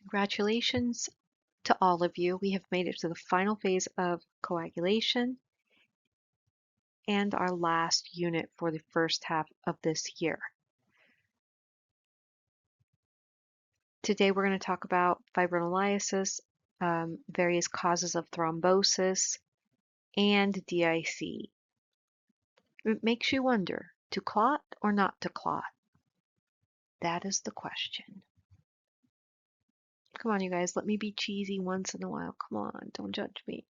Congratulations to all of you. We have made it to the final phase of coagulation and our last unit for the first half of this year. Today we're going to talk about fibrinolysis, various causes of thrombosis, and DIC. It makes you wonder, to clot or not to clot? That is the question. Come on, you guys, let me be cheesy once in a while. Come on, don't judge me.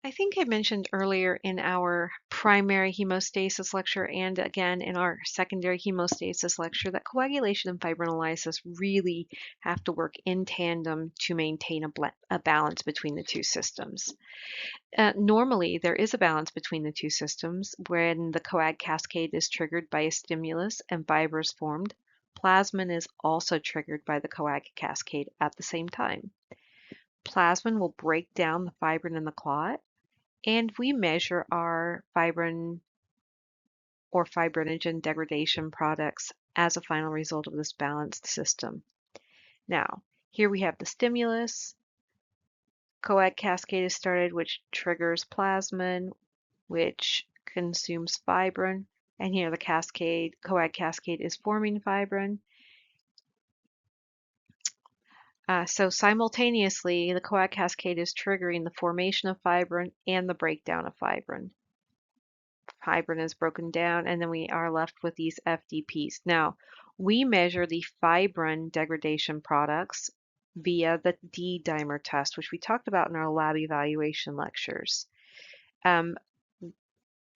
I think I mentioned earlier in our primary hemostasis lecture and again in our secondary hemostasis lecture that coagulation and fibrinolysis really have to work in tandem to maintain a balance between the two systems. Normally, there is a balance between the two systems when the coag cascade is triggered by a stimulus and fibers formed. Plasmin is also triggered by the coag cascade at the same time. Plasmin will break down the fibrin in the clot, and we measure our fibrin or fibrinogen degradation products as a final result of this balanced system. Now, here we have the stimulus. Coag cascade is started, which triggers plasmin, which consumes fibrin. And here the coag cascade is forming fibrin. So simultaneously, the coag cascade is triggering the formation of fibrin and the breakdown of fibrin. Fibrin is broken down, and then we are left with these FDPs. Now, we measure the fibrin degradation products via the D-dimer test, which we talked about in our lab evaluation lectures.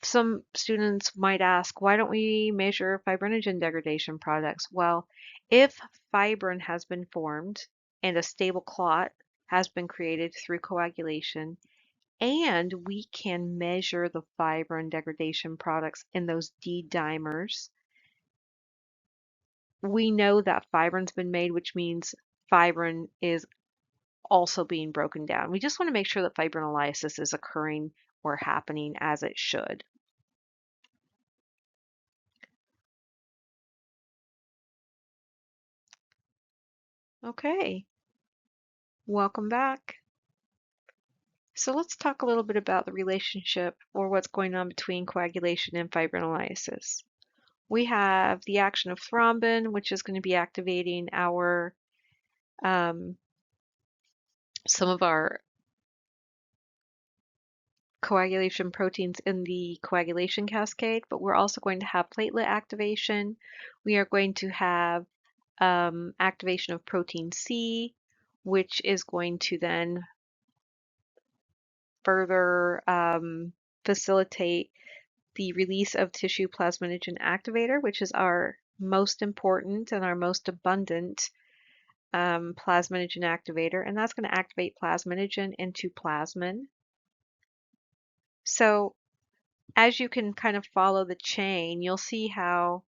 Some students might ask, why don't we measure fibrinogen degradation products? Well, if fibrin has been formed and a stable clot has been created through coagulation, and we can measure the fibrin degradation products in those D-dimers, we know that fibrin's been made, which means fibrin is also being broken down. We just want to make sure that fibrinolysis is occurring or happening as it should. Okay, welcome back. So let's talk a little bit about the relationship or what's going on between coagulation and fibrinolysis. We have the action of thrombin, which is going to be activating our some of our coagulation proteins in the coagulation cascade, but we're also going to have platelet activation. We are going to have activation of protein C, which is going to then further facilitate the release of tissue plasminogen activator, which is our most important and our most abundant plasminogen activator, and that's going to activate plasminogen into plasmin. So as you can kind of follow the chain, you'll see how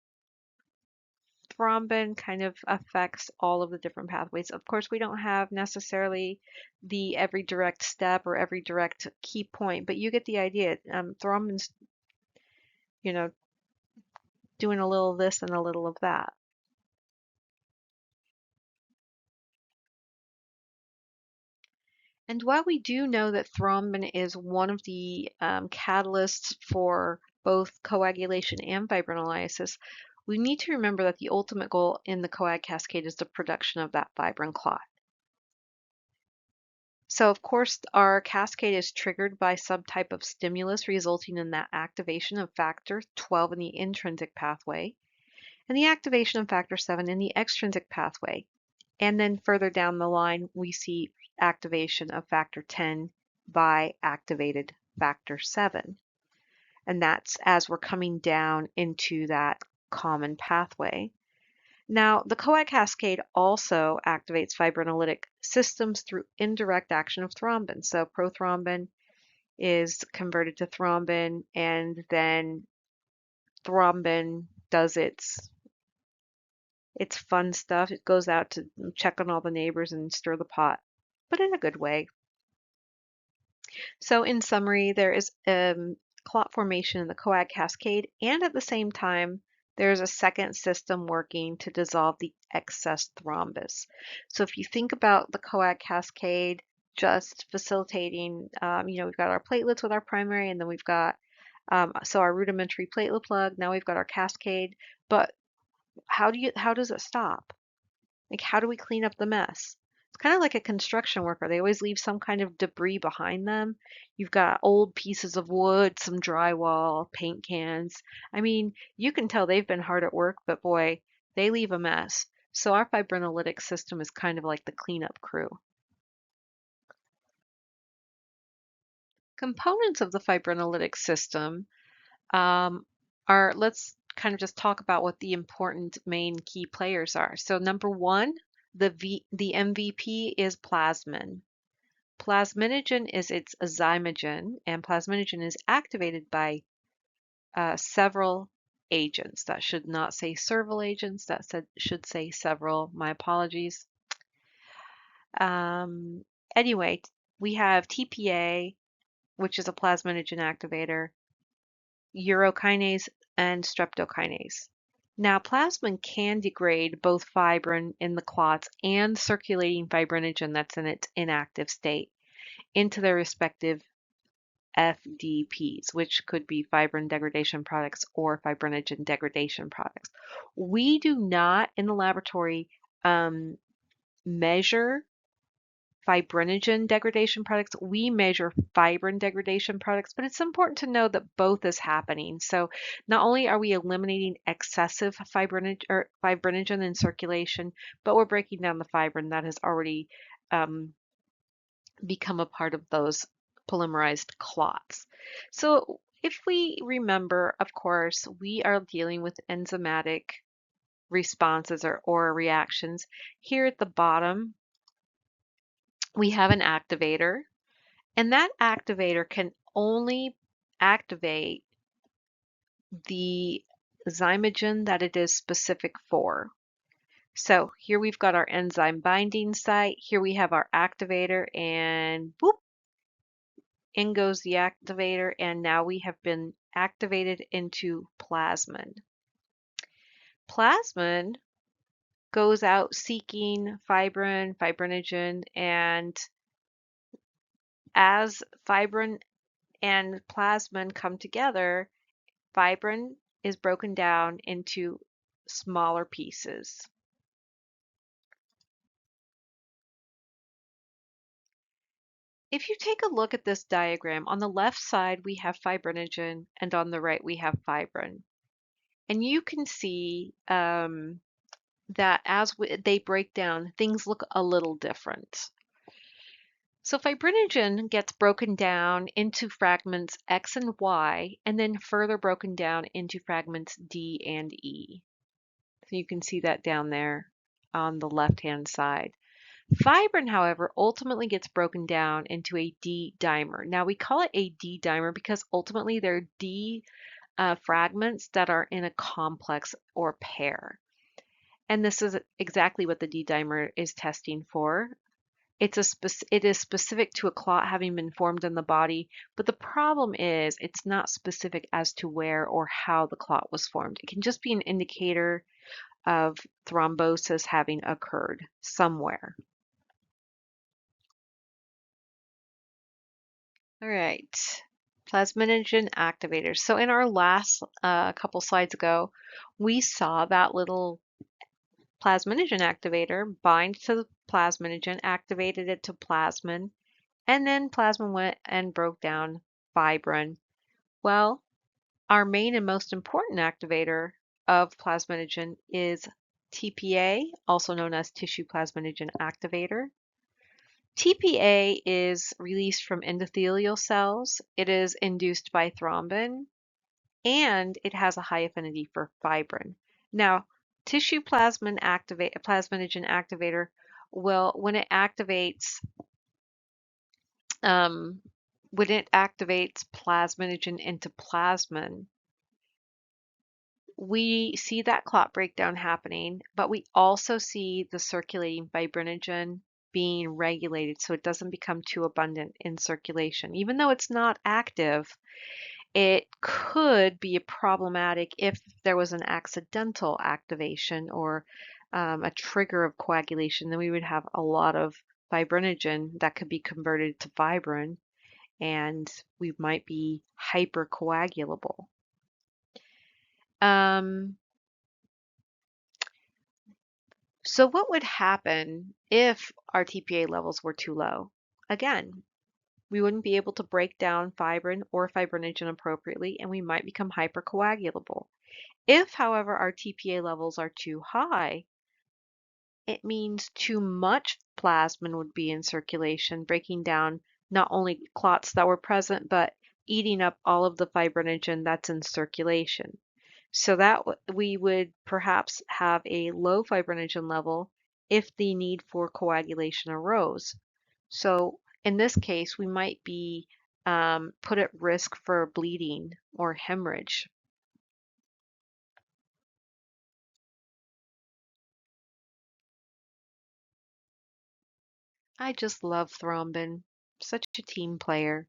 thrombin kind of affects all of the different pathways. Of course, we don't have necessarily the every direct step or every direct key point, but you get the idea. Thrombin's, doing a little of this and a little of that. And while we do know that thrombin is one of the catalysts for both coagulation and fibrinolysis, we need to remember that the ultimate goal in the coag cascade is the production of that fibrin clot. So of course our cascade is triggered by some type of stimulus resulting in that activation of factor 12 in the intrinsic pathway and the activation of factor 7 in the extrinsic pathway. And then further down the line we see activation of factor 10 by activated factor 7. And that's as we're coming down into that common pathway. Now, the coag cascade also activates fibrinolytic systems through indirect action of thrombin. So prothrombin is converted to thrombin, and then thrombin does its fun stuff. It goes out to check on all the neighbors and stir the pot, but in a good way. So in summary, there is clot formation in the coag cascade, and at the same time, there's a second system working to dissolve the excess thrombus. So if you think about the coag cascade just facilitating, we've got our platelets with our primary, and then we've got so our rudimentary platelet plug. Now we've got our cascade, but how does it stop? Like, how do we clean up the mess? It's kind of like a construction worker. They always leave some kind of debris behind them. You've got old pieces of wood, some drywall, paint cans. I mean, you can tell they've been hard at work, but boy, they leave a mess. So our fibrinolytic system is kind of like the cleanup crew. Components of the fibrinolytic system let's kind of just talk about what the important main key players are. So number one, the MVP is plasmin. Plasminogen is its zymogen, and plasminogen is activated by several agents. That should not say several agents, should say several. My apologies. Anyway, we have TPA, which is a plasminogen activator, urokinase, and streptokinase. Now, plasmin can degrade both fibrin in the clots and circulating fibrinogen that's in its inactive state into their respective FDPs, which could be fibrin degradation products or fibrinogen degradation products. We do not in the laboratory measure fibrinogen degradation products. We measure fibrin degradation products, but it's important to know that both is happening. So not only are we eliminating excessive fibrinogen in circulation, but we're breaking down the fibrin that has already become a part of those polymerized clots. So if we remember, of course, we are dealing with enzymatic responses or reactions. Here at the bottom, we have an activator, and that activator can only activate the zymogen that it is specific for. So here we've got our enzyme binding site. Here we have our activator, and whoop, in goes the activator, and now we have been activated into plasmin. Plasmin goes out seeking fibrin, fibrinogen, and as fibrin and plasmin come together, fibrin is broken down into smaller pieces. If you take a look at this diagram, on the left side we have fibrinogen and on the right we have fibrin. And you can see that as they break down, things look a little different. So fibrinogen gets broken down into fragments X and Y, and then further broken down into fragments D and E. So you can see that down there on the left-hand side. Fibrin, however, ultimately gets broken down into a D dimer. Now we call it a D dimer because ultimately they're D fragments that are in a complex or pair. And this is exactly what the D dimer is testing for. It is specific to a clot having been formed in the body, but the problem is it's not specific as to where or how the clot was formed. It can just be an indicator of thrombosis having occurred somewhere. All right, plasminogen activators. So in our last couple slides ago, we saw that little plasminogen activator bind to the plasminogen, activated it to plasmin, and then plasmin went and broke down fibrin. Well, our main and most important activator of plasminogen is TPA, also known as tissue plasminogen activator. TPA is released from endothelial cells. It is induced by thrombin, and it has a high affinity for fibrin. Now, tissue plasminogen activator will, when it activates plasminogen into plasmin, we see that clot breakdown happening, but we also see the circulating fibrinogen being regulated so it doesn't become too abundant in circulation. Even though it's not active, It could be problematic if there was an accidental activation or a trigger of coagulation. Then we would have a lot of fibrinogen that could be converted to fibrin, and we might be hypercoagulable. So what would happen if our TPA levels were too low? Again, we wouldn't be able to break down fibrin or fibrinogen appropriately, and we might become hypercoagulable. If, however, our TPA levels are too high, it means too much plasmin would be in circulation, breaking down not only clots that were present, but eating up all of the fibrinogen that's in circulation. So that we would perhaps have a low fibrinogen level if the need for coagulation arose. So in this case, we might be put at risk for bleeding or hemorrhage. I just love thrombin. Such a team player.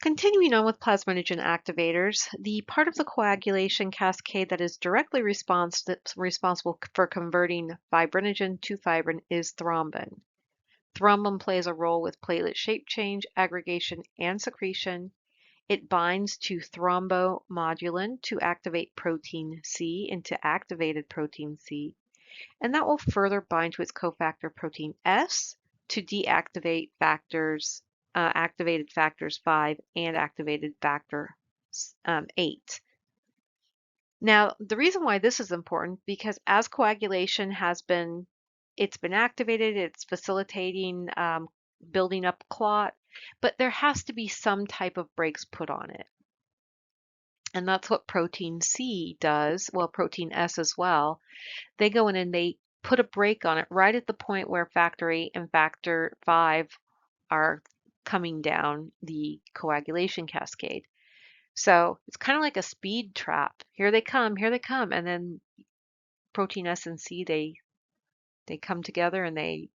Continuing on with plasminogen activators, the part of the coagulation cascade that is directly responsible for converting fibrinogen to fibrin is thrombin. Thrombin plays a role with platelet shape change, aggregation, and secretion. It binds to thrombomodulin to activate protein C into activated protein C, and that will further bind to its cofactor protein S to deactivate activated factors 5 and activated factor 8. Now, the reason why this is important, because as coagulation it's been activated, it's facilitating building up clot, but there has to be some type of brakes put on it. And that's what protein C does, well, protein S as well. They go in and they put a brake on it right at the point where factor 8 and factor 5 are coming down the coagulation cascade. So it's kind of like a speed trap. Here they come, and then protein S and C they come together and they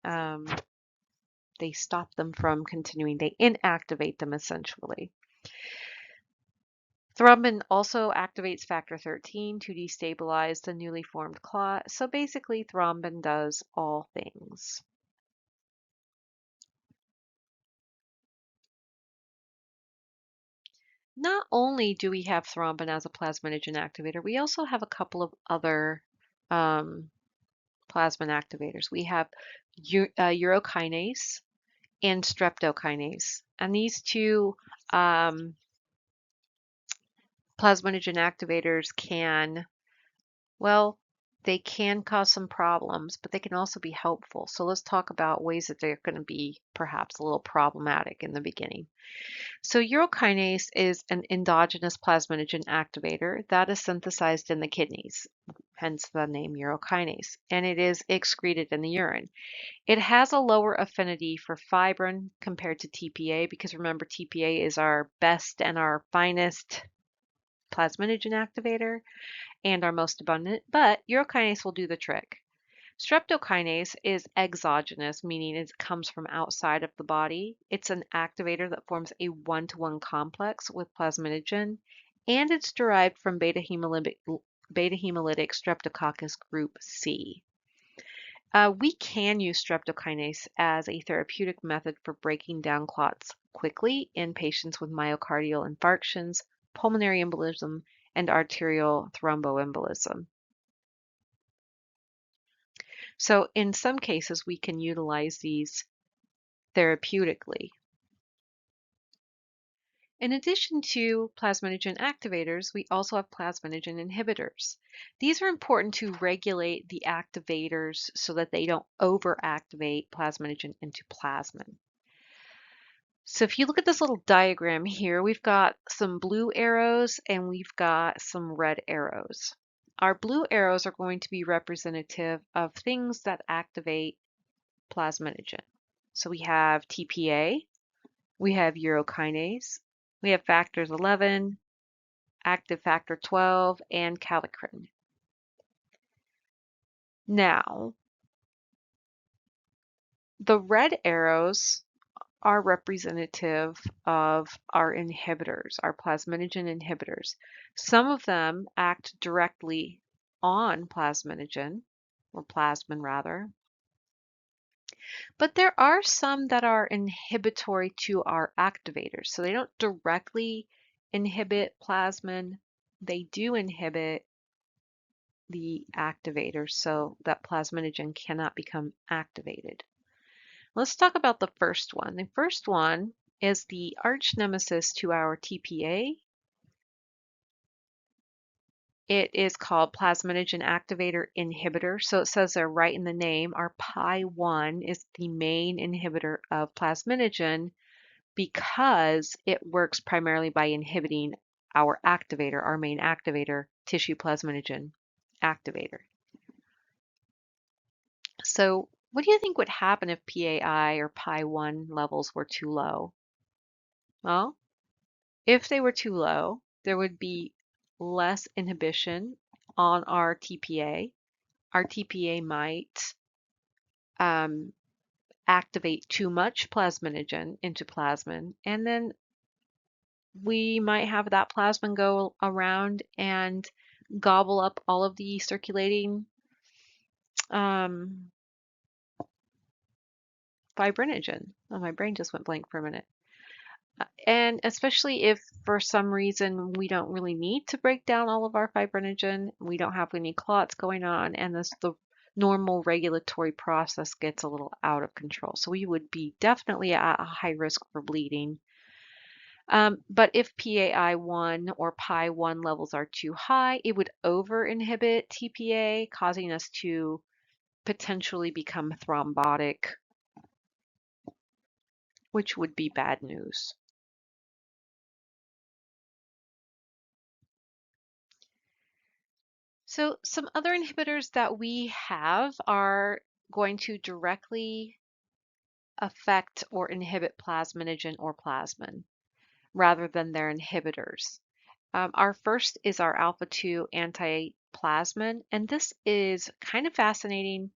stop them from continuing. They inactivate them essentially. Thrombin also activates factor 13 to destabilize the newly formed clot. So basically, thrombin does all things. Not only do we have thrombin as a plasminogen activator, we also have a couple of other plasmin activators. We have urokinase and streptokinase. And these two plasminogen activators they can cause some problems, but they can also be helpful. So let's talk about ways that they're going to be perhaps a little problematic in the beginning. So urokinase is an endogenous plasminogen activator that is synthesized in the kidneys, hence the name urokinase, and it is excreted in the urine. It has a lower affinity for fibrin compared to TPA, because remember, TPA is our best and our finest plasminogen activator and our most abundant, but urokinase will do the trick. Streptokinase is exogenous, meaning it comes from outside of the body. It's an activator that forms a one-to-one complex with plasminogen, and it's derived from beta-hemolytic Streptococcus group C. We can use streptokinase as a therapeutic method for breaking down clots quickly in patients with myocardial infarctions, pulmonary embolism, and arterial thromboembolism. So in some cases, we can utilize these therapeutically. In addition to plasminogen activators, we also have plasminogen inhibitors. These are important to regulate the activators so that they don't overactivate plasminogen into plasmin. So if you look at this little diagram here, we've got some blue arrows and we've got some red arrows. Our blue arrows are going to be representative of things that activate plasminogen. So we have TPA, we have urokinase, we have factors 11, active factor 12, and kallikrein. Now, the red arrows are representative of our inhibitors, our plasminogen inhibitors. Some of them act directly on plasminogen, or plasmin rather, but there are some that are inhibitory to our activators. So they don't directly inhibit plasmin, they do inhibit the activators so that plasminogen cannot become activated. Let's talk about the first one. The first one is the arch nemesis to our TPA. It is called plasminogen activator inhibitor. So it says there right in the name, our Pi1 is the main inhibitor of plasminogen because it works primarily by inhibiting our activator, our main activator, tissue plasminogen activator. So what do you think would happen if PAI or Pi1 levels were too low? Well, if they were too low, there would be less inhibition on our TPA. Our TPA might activate too much plasminogen into plasmin, and then we might have that plasmin go around and gobble up all of the circulating fibrinogen. Oh, my brain just went blank for a minute. And especially if for some reason we don't really need to break down all of our fibrinogen, we don't have any clots going on, and the normal regulatory process gets a little out of control. So we would be definitely at a high risk for bleeding. But if PAI1 or Pi1 levels are too high, it would over-inhibit TPA, causing us to potentially become thrombotic, which would be bad news. So some other inhibitors that we have are going to directly affect or inhibit plasminogen or plasmin rather than their inhibitors. Our first is our alpha-2 antiplasmin, and this is kind of fascinating,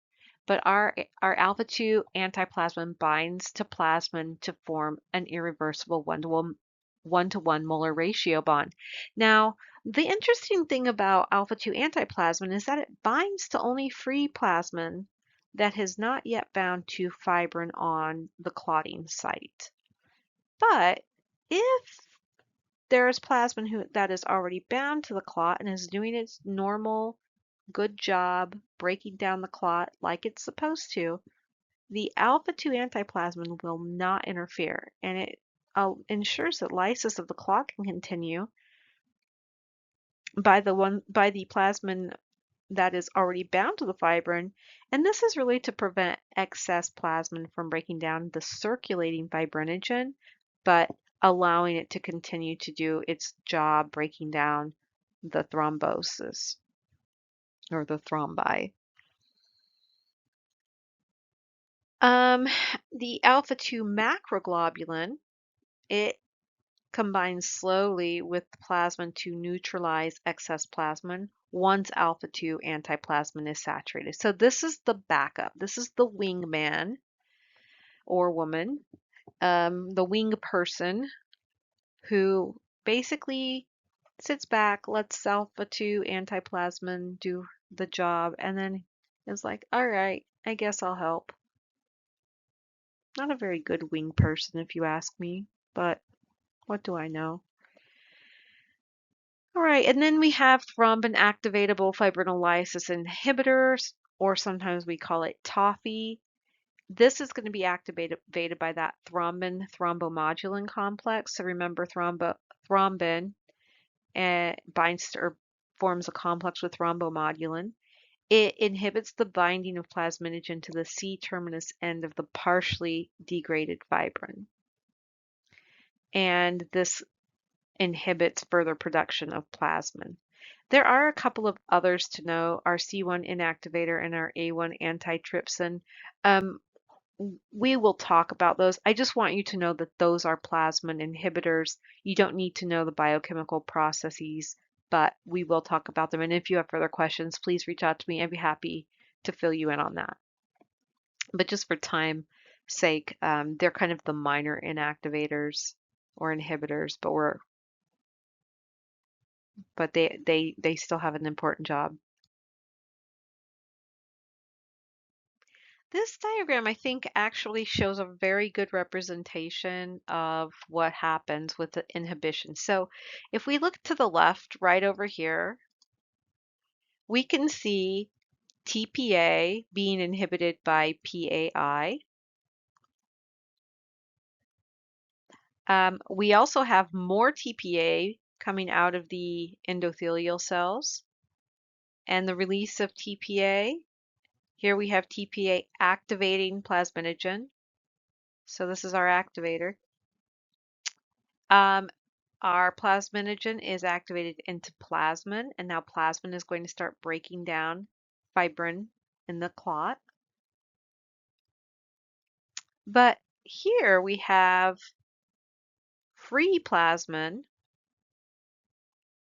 but our alpha-2 antiplasmin binds to plasmin to form an irreversible one-to-one molar ratio bond. Now, the interesting thing about alpha-2 antiplasmin is that it binds to only free plasmin that has not yet bound to fibrin on the clotting site. But if there is plasmin that is already bound to the clot and is doing its normal good job breaking down the clot like it's supposed to, the alpha-2 antiplasmin will not interfere, and it ensures that lysis of the clot can continue by the plasmin that is already bound to the fibrin, and this is really to prevent excess plasmin from breaking down the circulating fibrinogen, but allowing it to continue to do its job breaking down the thrombosis or the thrombi. The alpha-2 macroglobulin, it combines slowly with plasmin to neutralize excess plasmin once alpha-2 antiplasmin is saturated. So this is the backup. This is the wingman or woman, the wing person who basically sits back, lets alpha-2 antiplasmin do the job, and then is like, all right, I guess I'll help. Not a very good wing person, if you ask me, but what do I know? All right, and then we have thrombin activatable fibrinolysis inhibitors, or sometimes we call it TOFI. This is going to be activated by that thrombin thrombomodulin complex. So remember, thrombin binds to, or forms a complex with thrombomodulin. It inhibits the binding of plasminogen to the C-terminus end of the partially degraded fibrin. And this inhibits further production of plasmin. There are a couple of others to know, our C1 inactivator and our A1 antitrypsin. We will talk about those. I just want you to know that those are plasmin inhibitors. You don't need to know the biochemical processes, but we will talk about them. And if you have further questions, please reach out to me. I'd be happy to fill you in on that. But just for time sake. They're kind of the minor inactivators or inhibitors, but they still have an important job. This diagram, I think, actually shows a very good representation of what happens with the inhibition. So if we look to the left, right over here, we can see TPA being inhibited by PAI. We also have more TPA coming out of the endothelial cells and the release of TPA. Here we have TPA activating plasminogen. So this is our activator. Our plasminogen is activated into plasmin, and now plasmin is going to start breaking down fibrin in the clot. But here we have free plasmin,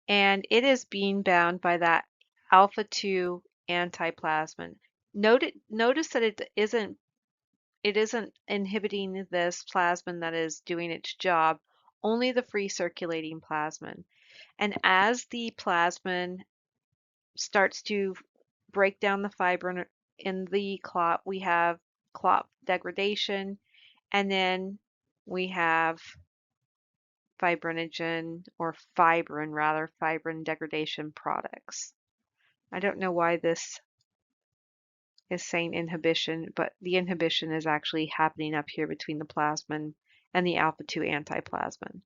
and it is being bound by that alpha-2 antiplasmin. Notice that it isn't inhibiting this plasmin that is doing its job, only the free circulating plasmin. And as the plasmin starts to break down the fibrin in the clot, we have clot degradation, and then we have fibrinogen, or fibrin rather, fibrin degradation products. I don't know why this is saying inhibition, but the inhibition is actually happening up here between the plasmin and the alpha-2 antiplasmin.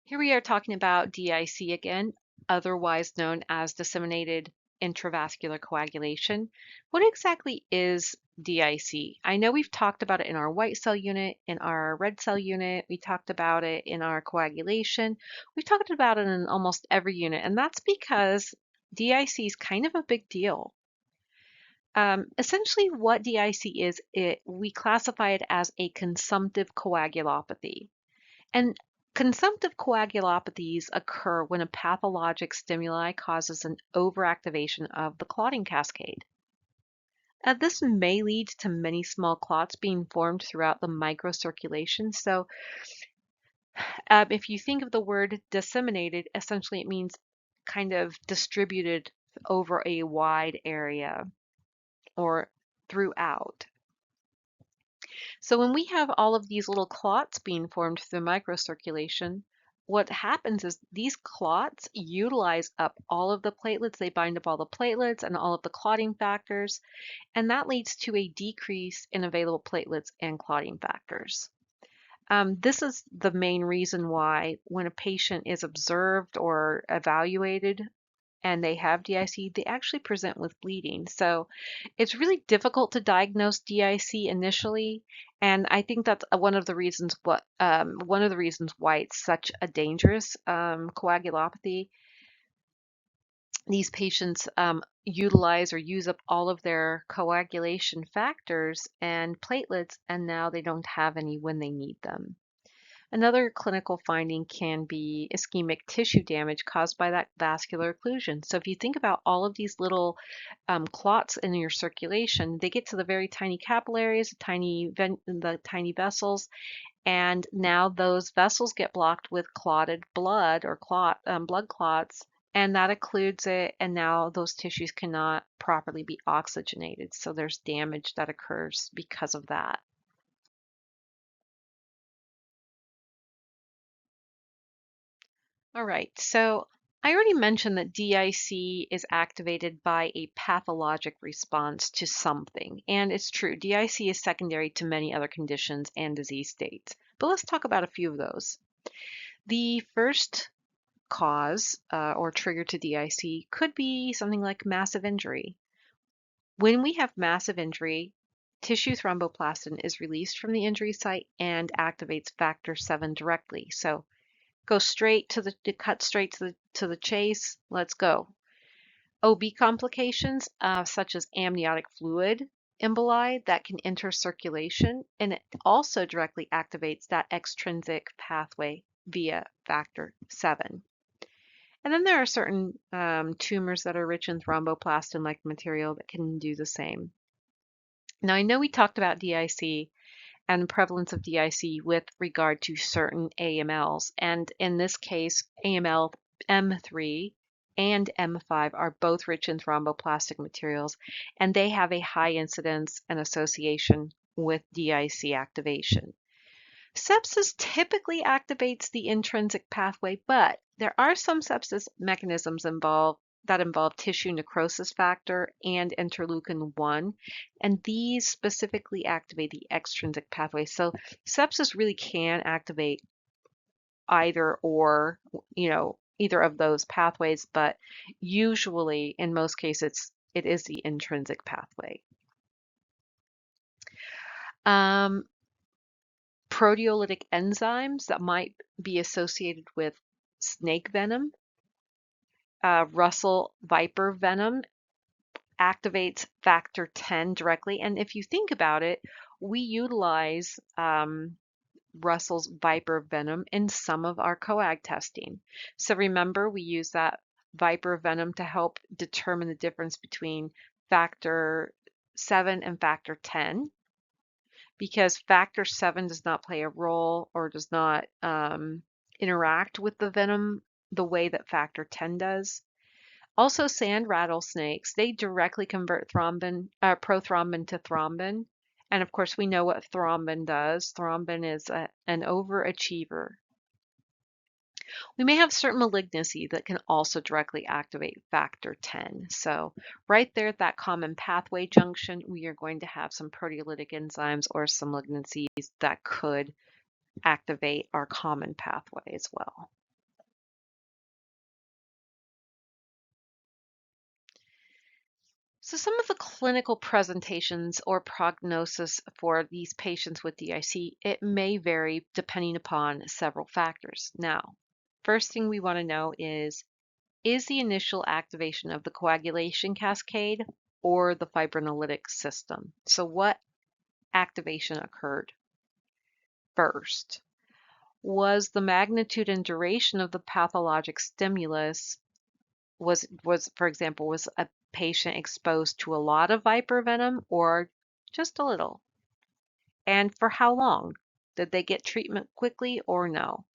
Here we are talking about DIC again, otherwise known as disseminated intravascular coagulation. What exactly is DIC? I know we've talked about it in our white cell unit, in our red cell unit, we talked about it in our coagulation, we've talked about it in almost every unit, and that's because DIC is kind of a big deal. Essentially what DIC is, we classify it as a consumptive coagulopathy. And consumptive coagulopathies occur when a pathologic stimuli causes an overactivation of the clotting cascade. This may lead to many small clots being formed throughout the microcirculation. So if you think of the word disseminated, essentially it means kind of distributed over a wide area or throughout. So when we have all of these little clots being formed through microcirculation, what happens is these clots utilize up all of the platelets. They bind up all the platelets and all of the clotting factors, and that leads to a decrease in available platelets and clotting factors. This is the main reason why when a patient is observed or evaluated and they have DIC, they actually present with bleeding. So it's really difficult to diagnose DIC initially, and I think that's one of the reasons why it's such a dangerous coagulopathy. These patients utilize or use up all of their coagulation factors and platelets, and now they don't have any when they need them. Another clinical finding can be ischemic tissue damage caused by that vascular occlusion. So if you think about all of these little clots in your circulation, they get to the very tiny capillaries, the tiny vessels, and now those vessels get blocked with clotted blood or blood clots, and that occludes it, and now those tissues cannot properly be oxygenated. So there's damage that occurs because of that. All right, so I already mentioned that DIC is activated by a pathologic response to something, and it's true, DIC is secondary to many other conditions and disease states, but let's talk about a few of those. The first cause or trigger to DIC could be something like massive injury. When we have massive injury, tissue thromboplastin is released from the injury site and activates factor 7 directly. So cut straight to the chase. Let's go. OB complications such as amniotic fluid emboli that can enter circulation, and it also directly activates that extrinsic pathway via factor 7. And then there are certain tumors that are rich in thromboplastin-like material that can do the same. Now, I know we talked about DIC and the prevalence of DIC with regard to certain AMLs. And in this case, AML M3 and M5 are both rich in thromboplastic materials, and they have a high incidence and association with DIC activation. Sepsis typically activates the intrinsic pathway, but there are some sepsis mechanisms that involve tissue necrosis factor and interleukin 1, and these specifically activate the extrinsic pathway. So sepsis really can activate either or, either of those pathways, but usually in most cases it is the intrinsic pathway. Proteolytic enzymes that might be associated with snake venom. Russell viper venom activates factor 10 directly. And if you think about it, we utilize Russell's viper venom in some of our coag testing. So remember, we use that viper venom to help determine the difference between factor 7 and factor 10. Because factor 7 does not play a role or does not interact with the venom the way that factor 10 does. Also, sand rattlesnakes, they directly convert prothrombin to thrombin. And of course, we know what thrombin does. Thrombin is an overachiever. We may have certain malignancy that can also directly activate factor 10. So right there at that common pathway junction, we are going to have some proteolytic enzymes or some malignancies that could activate our common pathway as well. So some of the clinical presentations or prognosis for these patients with DIC, it may vary depending upon several factors. Now, first thing we want to know is the initial activation of the coagulation cascade or the fibrinolytic system? So what activation occurred first? Was the magnitude and duration of the pathologic stimulus, for example, was a patient exposed to a lot of viper venom or just a little? And for how long? Did they get treatment quickly or no?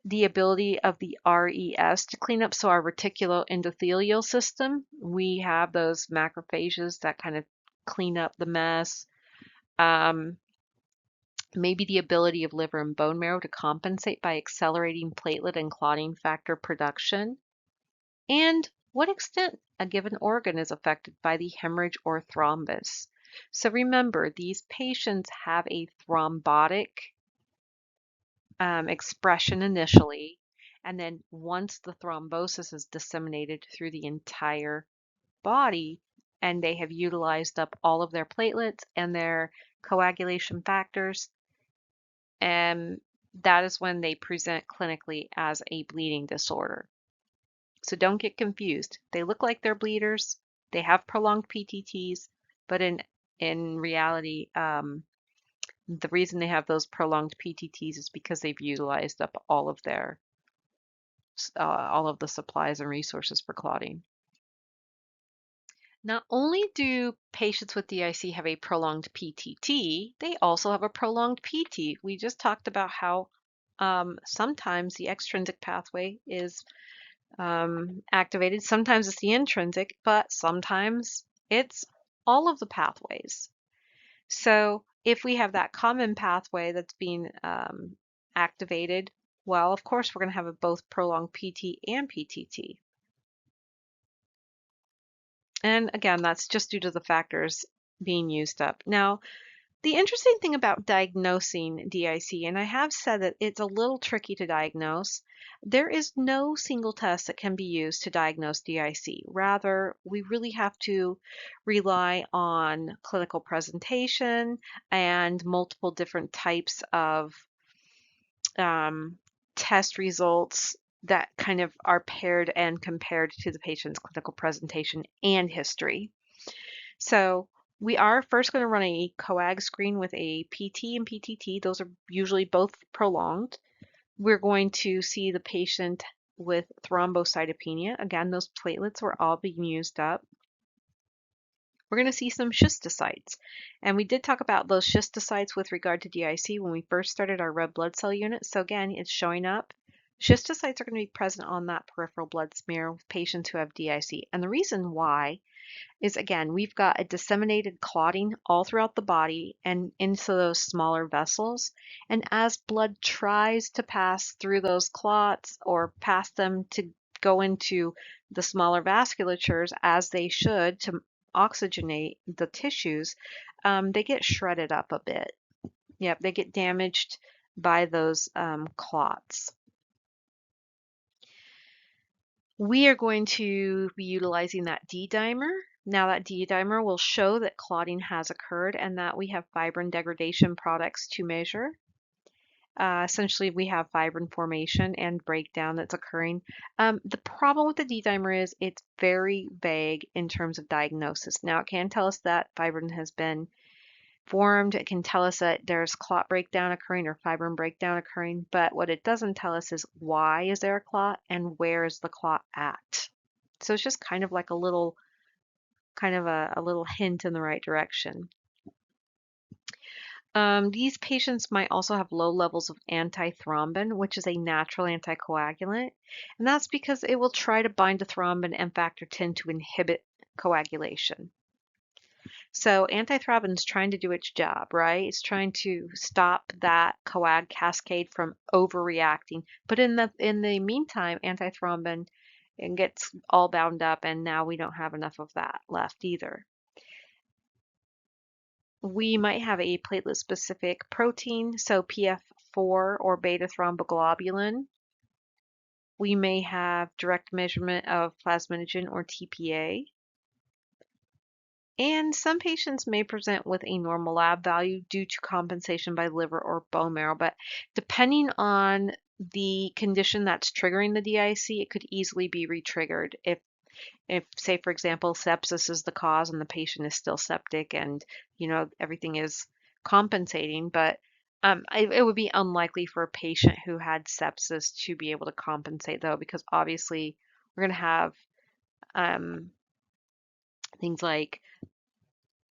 The ability of the RES to clean up. So our reticuloendothelial system, we have those macrophages that kind of clean up the mess. Maybe the ability of liver and bone marrow to compensate by accelerating platelet and clotting factor production. And what extent a given organ is affected by the hemorrhage or thrombus. So remember, these patients have a thrombotic expression initially, and then once the thrombosis is disseminated through the entire body and they have utilized up all of their platelets and their coagulation factors, that is when they present clinically as a bleeding disorder. So don't get confused. They look like they're bleeders. They have prolonged PTTs, but in reality, the reason they have those prolonged PTTs is because they've utilized up all of the supplies and resources for clotting. Not only do patients with DIC have a prolonged PTT, they also have a prolonged PT. We just talked about how sometimes the extrinsic pathway is activated, sometimes it's the intrinsic, but sometimes it's all of the pathways. So if we have that common pathway that's being activated, well, of course, we're going to have both prolonged PT and PTT. And again, that's just due to the factors being used up. Now, the interesting thing about diagnosing DIC, and I have said that it's a little tricky to diagnose, there is no single test that can be used to diagnose DIC. Rather, we really have to rely on clinical presentation and multiple different types of test results that kind of are paired and compared to the patient's clinical presentation and history. So we are first going to run a coag screen with a PT and PTT. Those are usually both prolonged. We're going to see the patient with thrombocytopenia. Again, those platelets were all being used up. We're going to see some schistocytes. And we did talk about those schistocytes with regard to DIC when we first started our red blood cell unit. So again, it's showing up. Schistocytes are going to be present on that peripheral blood smear with patients who have DIC. And the reason why is, again, we've got a disseminated clotting all throughout the body and into those smaller vessels. And as blood tries to pass through those clots or pass them to go into the smaller vasculatures, as they should, to oxygenate the tissues, they get shredded up a bit. Yep, they get damaged by those clots. We are going to be utilizing that D-dimer. Now that D-dimer will show that clotting has occurred and that we have fibrin degradation products to measure. Essentially, we have fibrin formation and breakdown that's occurring. The problem with the D-dimer is it's very vague in terms of diagnosis. Now, it can tell us that fibrin has been formed. It can tell us that there's clot breakdown occurring or fibrin breakdown occurring, but what it doesn't tell us is why is there a clot and where is the clot at. So it's just kind of like a little hint in the right direction. These patients might also have low levels of antithrombin, which is a natural anticoagulant, and that's because it will try to bind to thrombin and factor 10 to inhibit coagulation. So antithrombin is trying to do its job, right? It's trying to stop that coag cascade from overreacting. But in the meantime, antithrombin gets all bound up, and now we don't have enough of that left either. We might have a platelet-specific protein, so PF4 or beta thromboglobulin. We may have direct measurement of plasminogen or TPA. And some patients may present with a normal lab value due to compensation by liver or bone marrow, but depending on the condition that's triggering the DIC, it could easily be retriggered. If say, for example, sepsis is the cause and the patient is still septic and, everything is compensating, but it would be unlikely for a patient who had sepsis to be able to compensate, though, because obviously we're going to have things like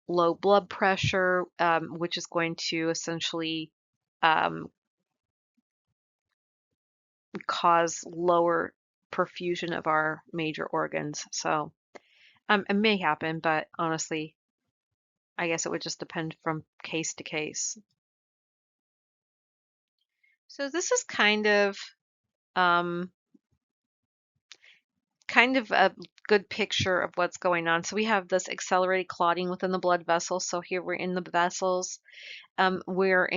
low blood pressure, which is going to essentially cause lower perfusion of our major organs. So it may happen, but honestly, I guess it would just depend from case to case. So this is kind of a good picture of what's going on. So we have this accelerated clotting within the blood vessels. So here we're in the vessels. We're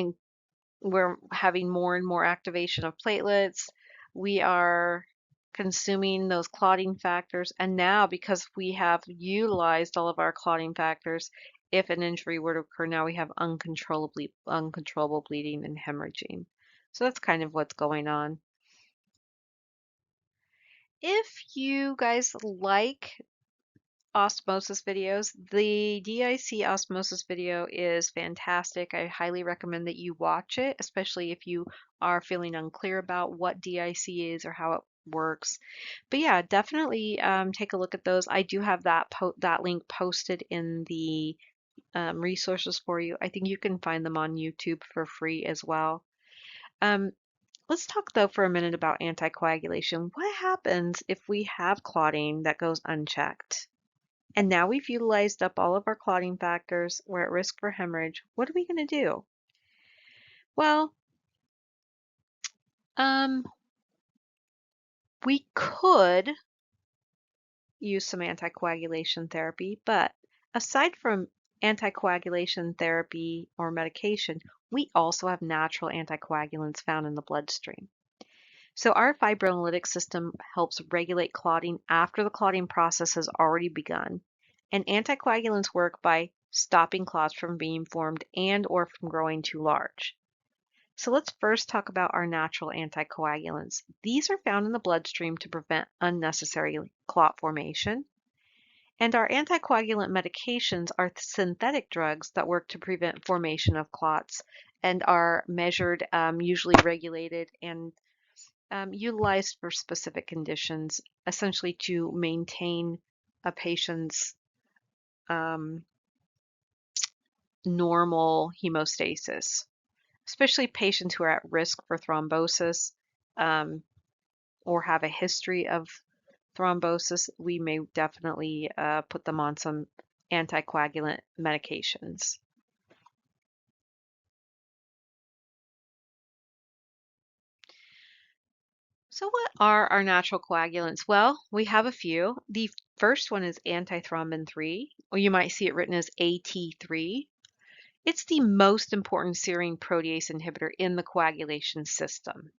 having more and more activation of platelets. We are consuming those clotting factors. And now, because we have utilized all of our clotting factors, if an injury were to occur, now we have uncontrollable bleeding and hemorrhaging. So that's kind of what's going on. If you guys like osmosis videos, the DIC osmosis video is fantastic. I highly recommend that you watch it, especially if you are feeling unclear about what DIC is or how it works. But yeah, definitely take a look at those. I do have that link posted in the resources for you. I think you can find them on YouTube for free as well. Let's talk though for a minute about anticoagulation. What happens if we have clotting that goes unchecked? And now we've utilized up all of our clotting factors. We're at risk for hemorrhage. What are we going to do? Well, we could use some anticoagulation therapy, but aside from anticoagulation therapy or medication, we also have natural anticoagulants found in the bloodstream. So our fibrinolytic system helps regulate clotting after the clotting process has already begun. And anticoagulants work by stopping clots from being formed and or from growing too large. So let's first talk about our natural anticoagulants. These are found in the bloodstream to prevent unnecessary clot formation. And our anticoagulant medications are synthetic drugs that work to prevent formation of clots and are measured, usually regulated, and utilized for specific conditions, essentially to maintain a patient's normal hemostasis, especially patients who are at risk for thrombosis or have a history of thrombosis. We may definitely put them on some anticoagulant medications. So what are our natural coagulants? Well, we have a few. The first one is antithrombin 3, or you might see it written as AT3. It's the most important serine protease inhibitor in the coagulation system.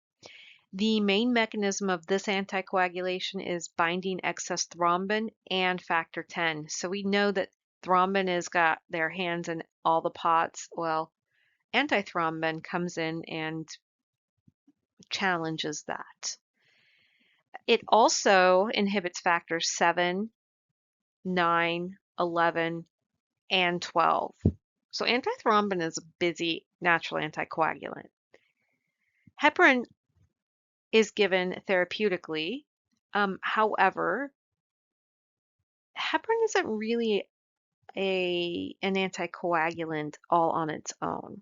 The main mechanism of this anticoagulation is binding excess thrombin and factor 10. So we know that thrombin has got their hands in all the pots. Well, antithrombin comes in and challenges that. It also inhibits factors 7, 9, 11, and 12. So antithrombin is a busy natural anticoagulant. Heparin is given therapeutically. However, heparin isn't really an anticoagulant all on its own.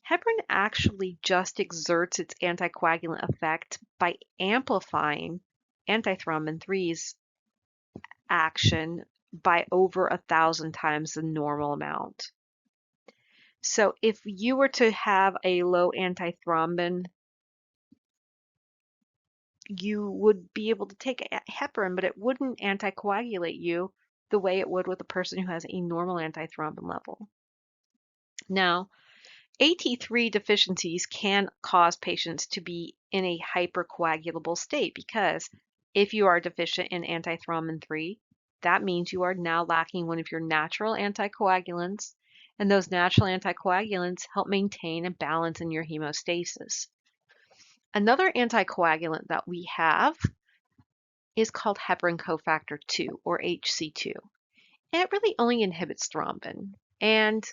Heparin actually just exerts its anticoagulant effect by amplifying antithrombin 3's action by over 1,000 times the normal amount. So if you were to have a low antithrombin, you would be able to take heparin, but it wouldn't anticoagulate you the way it would with a person who has a normal antithrombin level. Now, AT3 deficiencies can cause patients to be in a hypercoagulable state because if you are deficient in antithrombin 3, that means you are now lacking one of your natural anticoagulants, and those natural anticoagulants help maintain a balance in your hemostasis. Another anticoagulant that we have is called heparin cofactor 2, or HC2. And it really only inhibits thrombin, and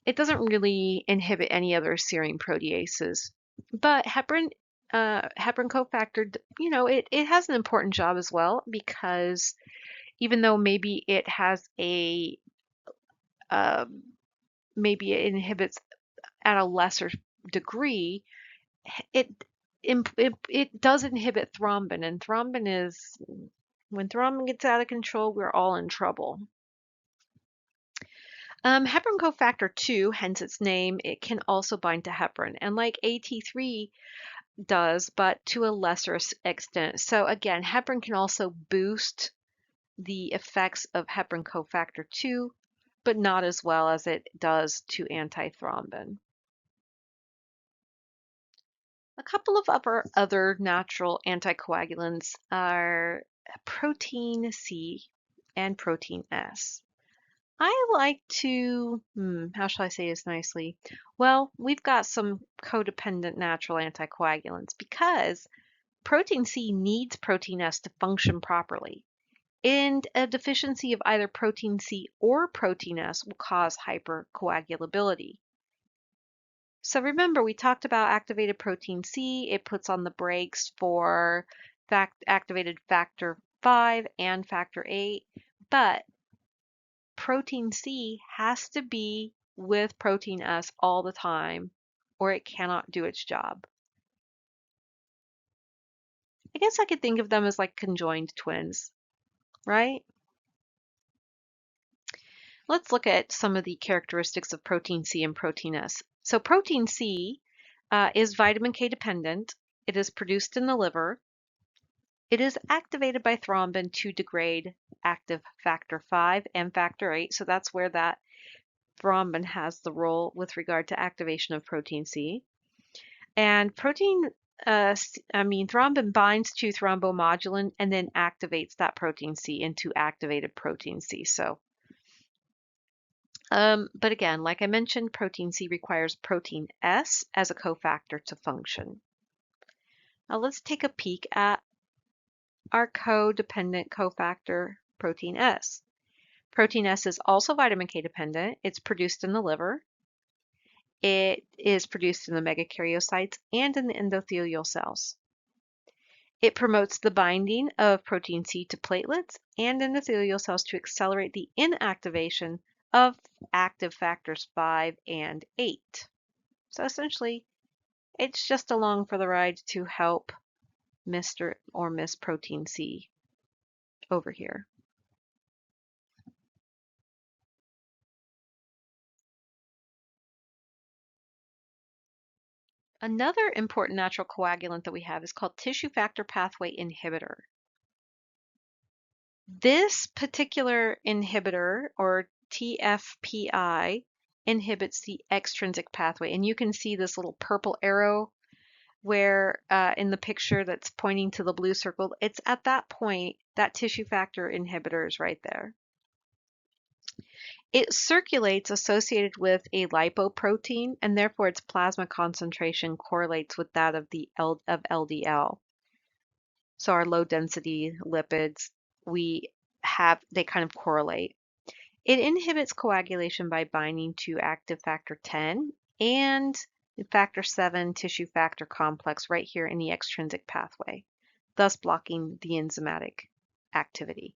it doesn't really inhibit any other serine proteases. But heparin cofactor, it has an important job as well, because even though maybe it has maybe it inhibits at a lesser degree, it does inhibit thrombin, and when thrombin gets out of control, we're all in trouble. Heparin cofactor 2, hence its name, it can also bind to heparin, and like AT3 does, but to a lesser extent. So again, heparin can also boost the effects of heparin cofactor 2, but not as well as it does to antithrombin. A couple of other natural anticoagulants are protein C and protein S. I like to, how shall I say this nicely? Well, we've got some codependent natural anticoagulants because protein C needs protein S to function properly. And a deficiency of either protein C or protein S will cause hypercoagulability. So remember, we talked about activated protein C. It puts on the brakes for activated factor 5 and factor 8, but protein C has to be with protein S all the time, or it cannot do its job. I guess I could think of them as like conjoined twins, right? Let's look at some of the characteristics of protein C and protein S. So protein C is vitamin K dependent. It is produced in the liver. It is activated by thrombin to degrade active factor 5 and factor 8. So that's where that thrombin has the role with regard to activation of protein C. And thrombin binds to thrombomodulin and then activates that protein C into activated protein C. So, but again, like I mentioned, protein C requires protein S as a cofactor to function. Now let's take a peek at our codependent cofactor, protein S. Protein S is also vitamin K dependent. It's produced in the liver. It is produced in the megakaryocytes and in the endothelial cells. It promotes the binding of protein C to platelets and endothelial cells to accelerate the inactivation of active factors 5 and 8. So essentially, it's just along for the ride to help Mr. or Miss Protein C over here. Another important natural coagulant that we have is called tissue factor pathway inhibitor. This particular inhibitor, or TFPI, inhibits the extrinsic pathway. And you can see this little purple arrow where in the picture that's pointing to the blue circle, it's at that point, that tissue factor inhibitor is right there. It circulates associated with a lipoprotein, and therefore its plasma concentration correlates with that of of LDL. So our low density lipids, they kind of correlate. It inhibits coagulation by binding to active factor 10 and factor 7 tissue factor complex right here in the extrinsic pathway, thus blocking the enzymatic activity.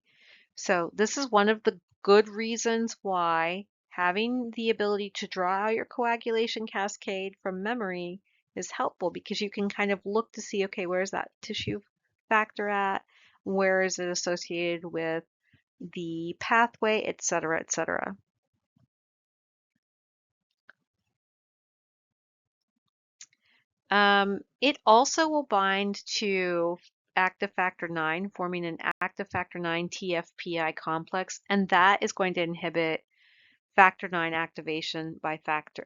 So this is one of the good reasons why having the ability to draw out your coagulation cascade from memory is helpful, because you can kind of look to see, okay, where's that tissue factor at? Where is it associated with the pathway, et cetera, et cetera. It also will bind to active factor 9, forming an active factor 9 TFPI complex, and that is going to inhibit factor 9 activation by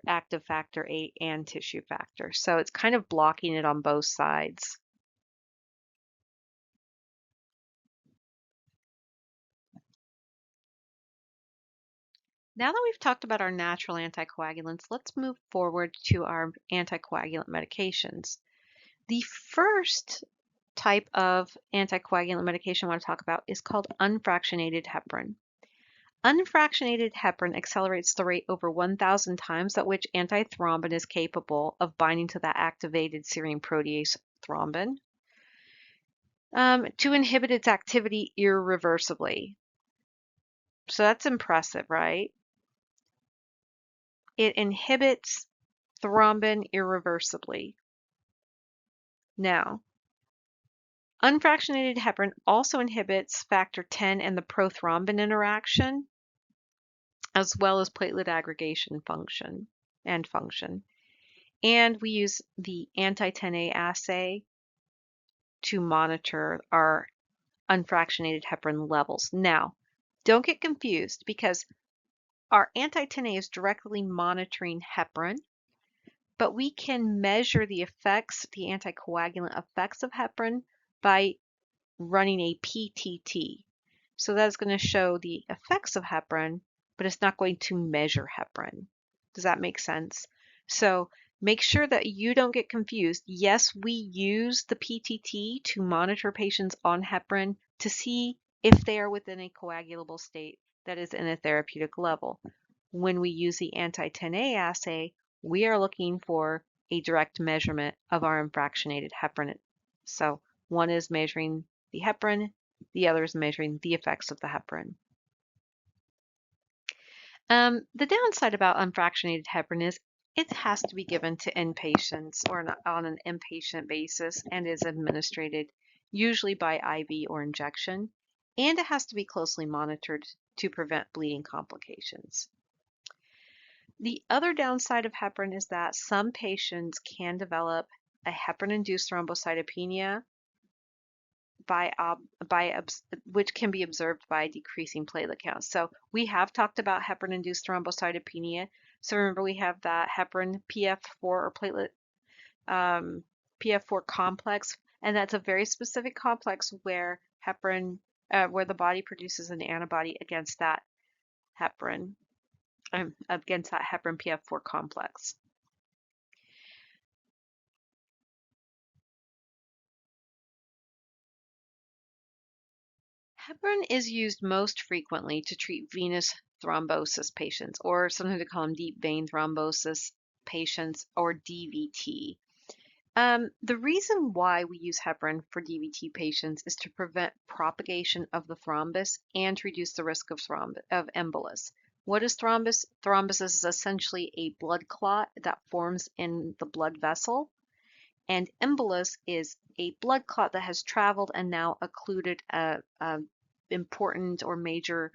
active factor 8 and tissue factor. So it's kind of blocking it on both sides. Now that we've talked about our natural anticoagulants, let's move forward to our anticoagulant medications. The first type of anticoagulant medication I want to talk about is called unfractionated heparin. Unfractionated heparin accelerates the rate over 1,000 times at which antithrombin is capable of binding to that activated serine protease thrombin to inhibit its activity irreversibly. So that's impressive, right? It inhibits thrombin irreversibly. Now, unfractionated heparin also inhibits factor 10 and the prothrombin interaction, as well as platelet aggregation function. And we use the anti-10A assay to monitor our unfractionated heparin levels. Now, don't get confused, because our anti-10A is directly monitoring heparin, but we can measure the effects, the anticoagulant effects of heparin by running a PTT. So that's going to show the effects of heparin, but it's not going to measure heparin. Does that make sense? So make sure that you don't get confused. Yes, we use the PTT to monitor patients on heparin to see if they are within a coagulable state that is in a therapeutic level. When we use the anti-10A assay, we are looking for a direct measurement of our unfractionated heparin. So one is measuring the heparin, the other is measuring the effects of the heparin. The downside about unfractionated heparin is it has to be given to inpatients or on an inpatient basis and is administered usually by IV or injection, and it has to be closely monitored to prevent bleeding complications. The other downside of heparin is that some patients can develop a heparin-induced thrombocytopenia which can be observed by decreasing platelet counts. So we have talked about heparin-induced thrombocytopenia. So remember, we have that heparin PF4 or platelet PF4 complex, and that's a very specific complex where heparin, where the body produces an antibody against that heparin, PF4 complex. Heparin is used most frequently to treat venous thrombosis patients, or sometimes they call them deep vein thrombosis patients, or DVT. The reason why we use heparin for DVT patients is to prevent propagation of the thrombus and to reduce the risk of embolus. What is thrombus? Thrombus is essentially a blood clot that forms in the blood vessel, and embolus is a blood clot that has traveled and now occluded a important or major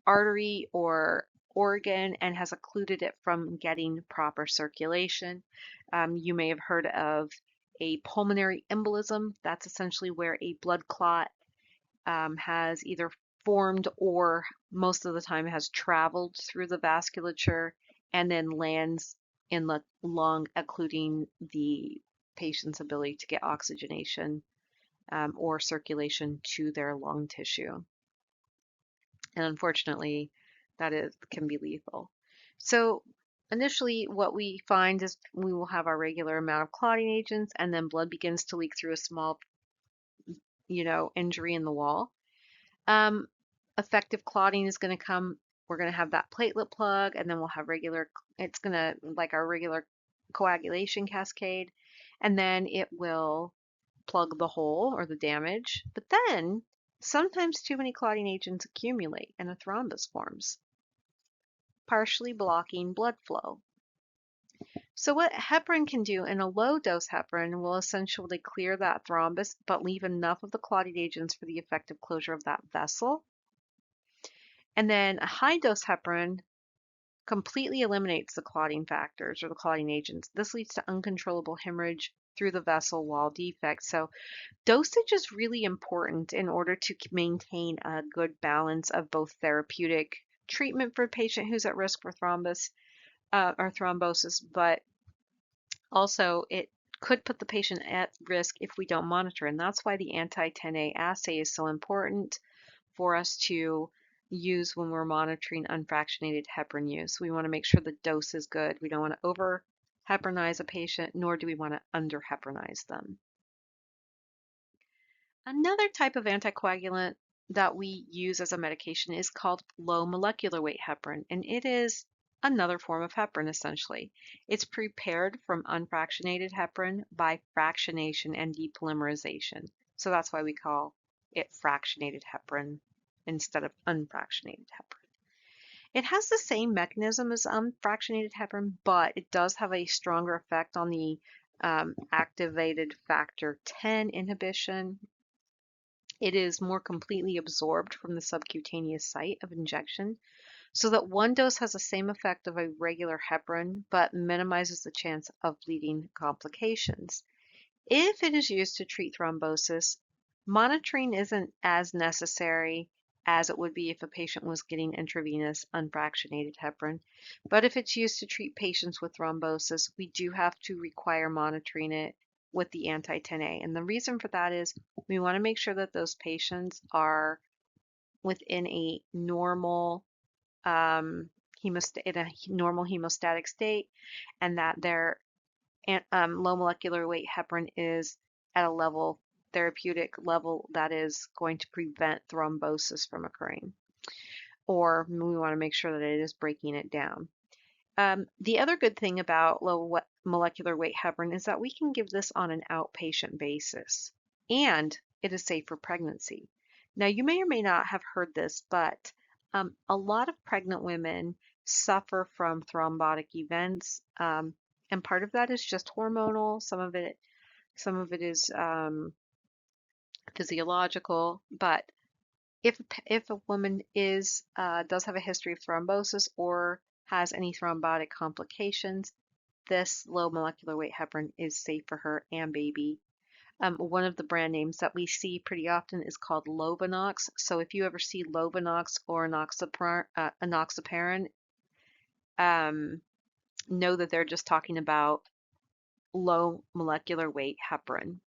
artery or organ and has occluded it from getting proper circulation. You may have heard of a pulmonary embolism. That's essentially where a blood clot has either formed or most of the time has traveled through the vasculature and then lands in the lung, occluding the patient's ability to get oxygenation or circulation to their lung tissue. And unfortunately, can be lethal. So initially what we find is we will have our regular amount of clotting agents, and then blood begins to leak through a small, injury in the wall. Effective clotting is going to come. We're going to have that platelet plug, and then we'll have it's going to, like our regular coagulation cascade, and then it will plug the hole or the damage. But then sometimes too many clotting agents accumulate and a thrombus forms, partially blocking blood flow. So what heparin can do in a low dose heparin will essentially clear that thrombus, but leave enough of the clotting agents for the effective closure of that vessel. And then a high dose heparin completely eliminates the clotting factors or the clotting agents. This leads to uncontrollable hemorrhage through the vessel wall defect. So dosage is really important in order to maintain a good balance of both therapeutic treatment for a patient who's at risk for thrombus or thrombosis, but also it could put the patient at risk if we don't monitor. And that's why the anti-10A assay is so important for us to use when we're monitoring unfractionated heparin use. We want to make sure the dose is good. We don't want to over heparinize a patient, nor do we want to under heparinize them. Another type of anticoagulant that we use as a medication is called low molecular weight heparin, and it is another form of heparin essentially. It's prepared from unfractionated heparin by fractionation and depolymerization. So that's why we call it fractionated heparin instead of unfractionated heparin. It has the same mechanism as unfractionated heparin, but it does have a stronger effect on the activated factor 10 inhibition. It is more completely absorbed from the subcutaneous site of injection, so that one dose has the same effect of a regular heparin, but minimizes the chance of bleeding complications. If it is used to treat thrombosis, monitoring isn't as necessary as it would be if a patient was getting intravenous unfractionated heparin. But if it's used to treat patients with thrombosis, we do have to require monitoring it with the anti-10A. And the reason for that is we want to make sure that those patients are within a normal in a normal hemostatic state, and that their low molecular weight heparin is at a therapeutic level that is going to prevent thrombosis from occurring. Or we want to make sure that it is breaking it down. The other good thing about low molecular weight heparin is that we can give this on an outpatient basis, and it is safe for pregnancy. Now, you may or may not have heard this, but a lot of pregnant women suffer from thrombotic events, and part of that is just hormonal. Some of it is physiological. But if a woman does have a history of thrombosis or has any thrombotic complications, this low molecular weight heparin is safe for her and baby. One of the brand names that we see pretty often is called Lovenox. So if you ever see Lovenox or enoxaparin, know that they're just talking about low molecular weight heparin.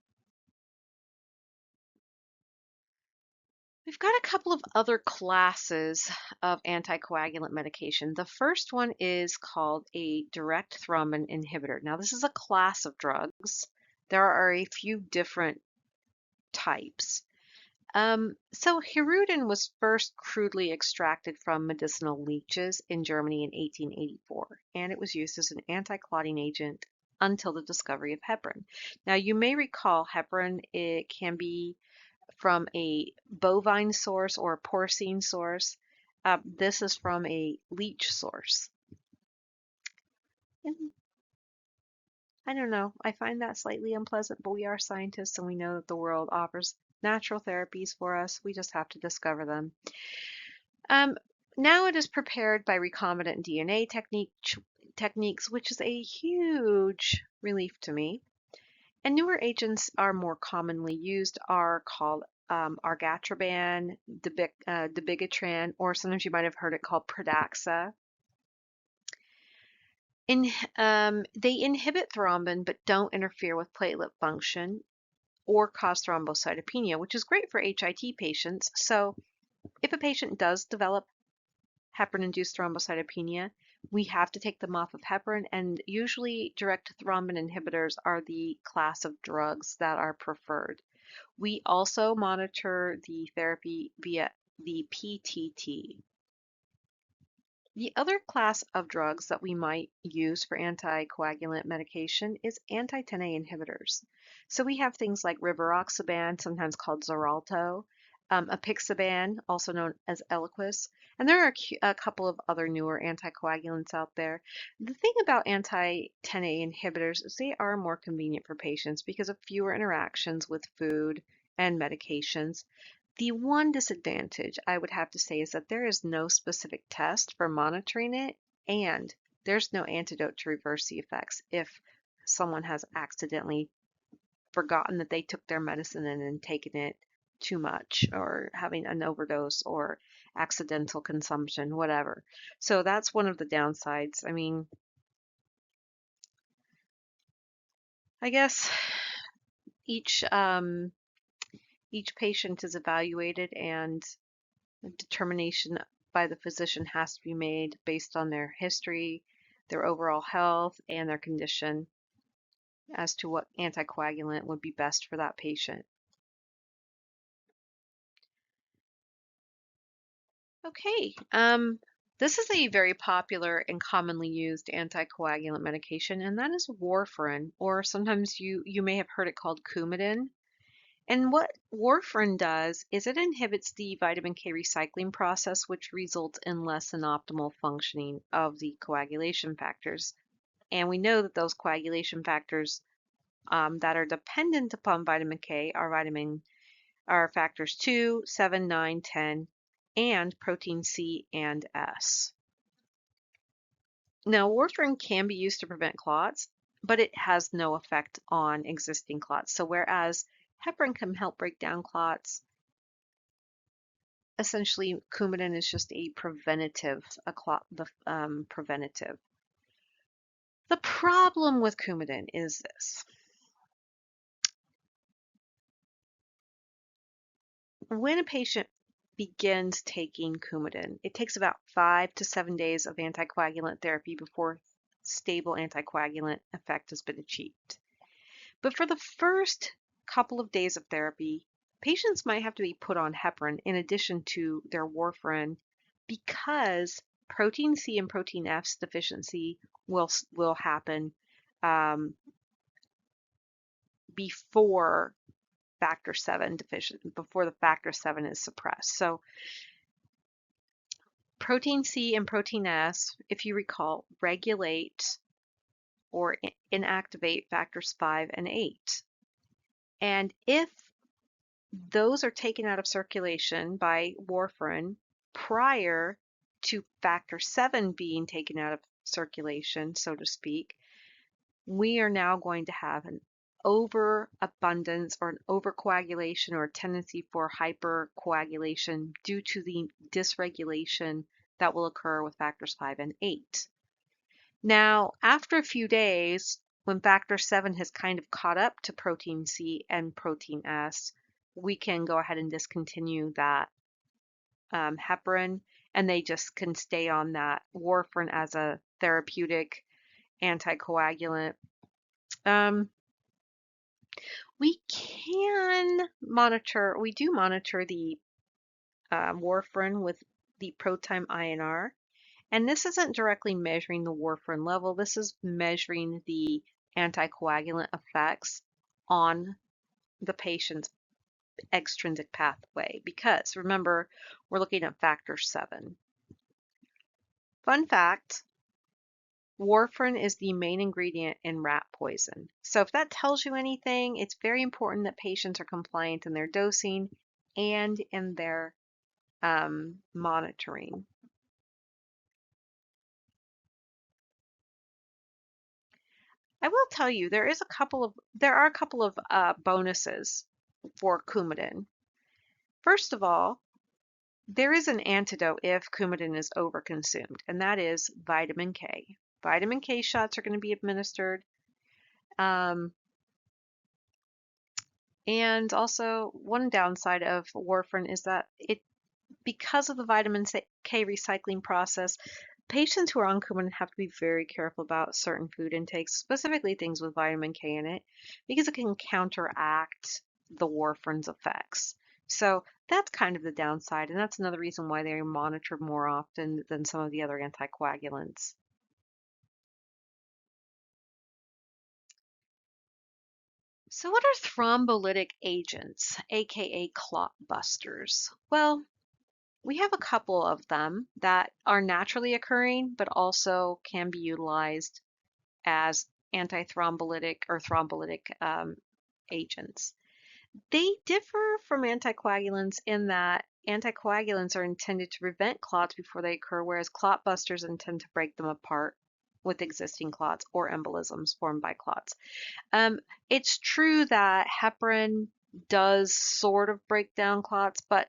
We've got a couple of other classes of anticoagulant medication. The first one is called a direct thrombin inhibitor. Now, this is a class of drugs. There are a few different types. So hirudin was first crudely extracted from medicinal leeches in Germany in 1884, and it was used as an anti-clotting agent until the discovery of heparin. Now, you may recall heparin, it can be from a bovine source or a porcine source. This is from a leech source. And I don't know, I find that slightly unpleasant, but we are scientists and we know that the world offers natural therapies for us. We just have to discover them. Now it is prepared by recombinant DNA techniques, which is a huge relief to me. And newer agents are more commonly used are called argatroban, dabigatran, or sometimes you might have heard it called Pradaxa. They inhibit thrombin but don't interfere with platelet function or cause thrombocytopenia, which is great for HIT patients. So if a patient does develop heparin-induced thrombocytopenia, we have to take them off of heparin, and usually direct thrombin inhibitors are the class of drugs that are preferred. We also monitor the therapy via the PTT. The other class of drugs that we might use for anticoagulant medication is anti-10A inhibitors. So we have things like rivaroxaban, sometimes called Xarelto, apixaban, also known as Eliquis, and there are a couple of other newer anticoagulants out there. The thing about anti-10A inhibitors is they are more convenient for patients because of fewer interactions with food and medications. The one disadvantage I would have to say is that there is no specific test for monitoring it, and there's no antidote to reverse the effects if someone has accidentally forgotten that they took their medicine and then taken it too much, or having an overdose or accidental consumption, whatever. So that's one of the downsides. I mean, I guess each patient is evaluated and a determination by the physician has to be made based on their history, their overall health, and their condition as to what anticoagulant would be best for that patient. Okay, this is a very popular and commonly used anticoagulant medication, and that is warfarin, or sometimes you may have heard it called Coumadin. And what warfarin does is it inhibits the vitamin K recycling process, which results in less than optimal functioning of the coagulation factors. And we know that those coagulation factors that are dependent upon vitamin K are factors 2, 7, 9, 10, and protein C and S. Now, warfarin can be used to prevent clots, but it has no effect on existing clots. So whereas heparin can help break down clots, essentially Coumadin is just a preventative, preventative. The problem with Coumadin is this. When a patient begins taking Coumadin, it takes about 5 to 7 days of anticoagulant therapy before stable anticoagulant effect has been achieved. But for the first couple of days of therapy, patients might have to be put on heparin in addition to their warfarin because protein C and protein F's deficiency will happen before factor 7 deficient, before the factor 7 is suppressed. So protein C and protein S, if you recall, regulate or inactivate factors 5 and 8. And if those are taken out of circulation by warfarin prior to factor 7 being taken out of circulation, so to speak, we are now going to have an overabundance or an overcoagulation or a tendency for hypercoagulation due to the dysregulation that will occur with factors 5 and 8. Now, after a few days, when factor 7 has kind of caught up to protein C and protein S, we can go ahead and discontinue that heparin, and they just can stay on that warfarin as a therapeutic anticoagulant. We do monitor the warfarin with the ProTime INR, and this isn't directly measuring the warfarin level. This is measuring the anticoagulant effects on the patient's extrinsic pathway, because remember, we're looking at factor 7. Fun fact, warfarin is the main ingredient in rat poison. So if that tells you anything, it's very important that patients are compliant in their dosing and in their monitoring. I will tell you, there are a couple of bonuses for Coumadin. First of all, there is an antidote if Coumadin is overconsumed, and that is vitamin K. Vitamin K shots are going to be administered. And also, one downside of warfarin is that because of the vitamin K recycling process, patients who are on Coumadin have to be very careful about certain food intakes, specifically things with vitamin K in it, because it can counteract the warfarin's effects. So that's kind of the downside, and that's another reason why they are monitored more often than some of the other anticoagulants. So what are thrombolytic agents, aka clot busters? Well, we have a couple of them that are naturally occurring, but also can be utilized as antithrombolytic or thrombolytic agents. They differ from anticoagulants in that anticoagulants are intended to prevent clots before they occur, whereas clot busters intend to break them apart with existing clots or embolisms formed by clots. It's true that heparin does sort of break down clots, but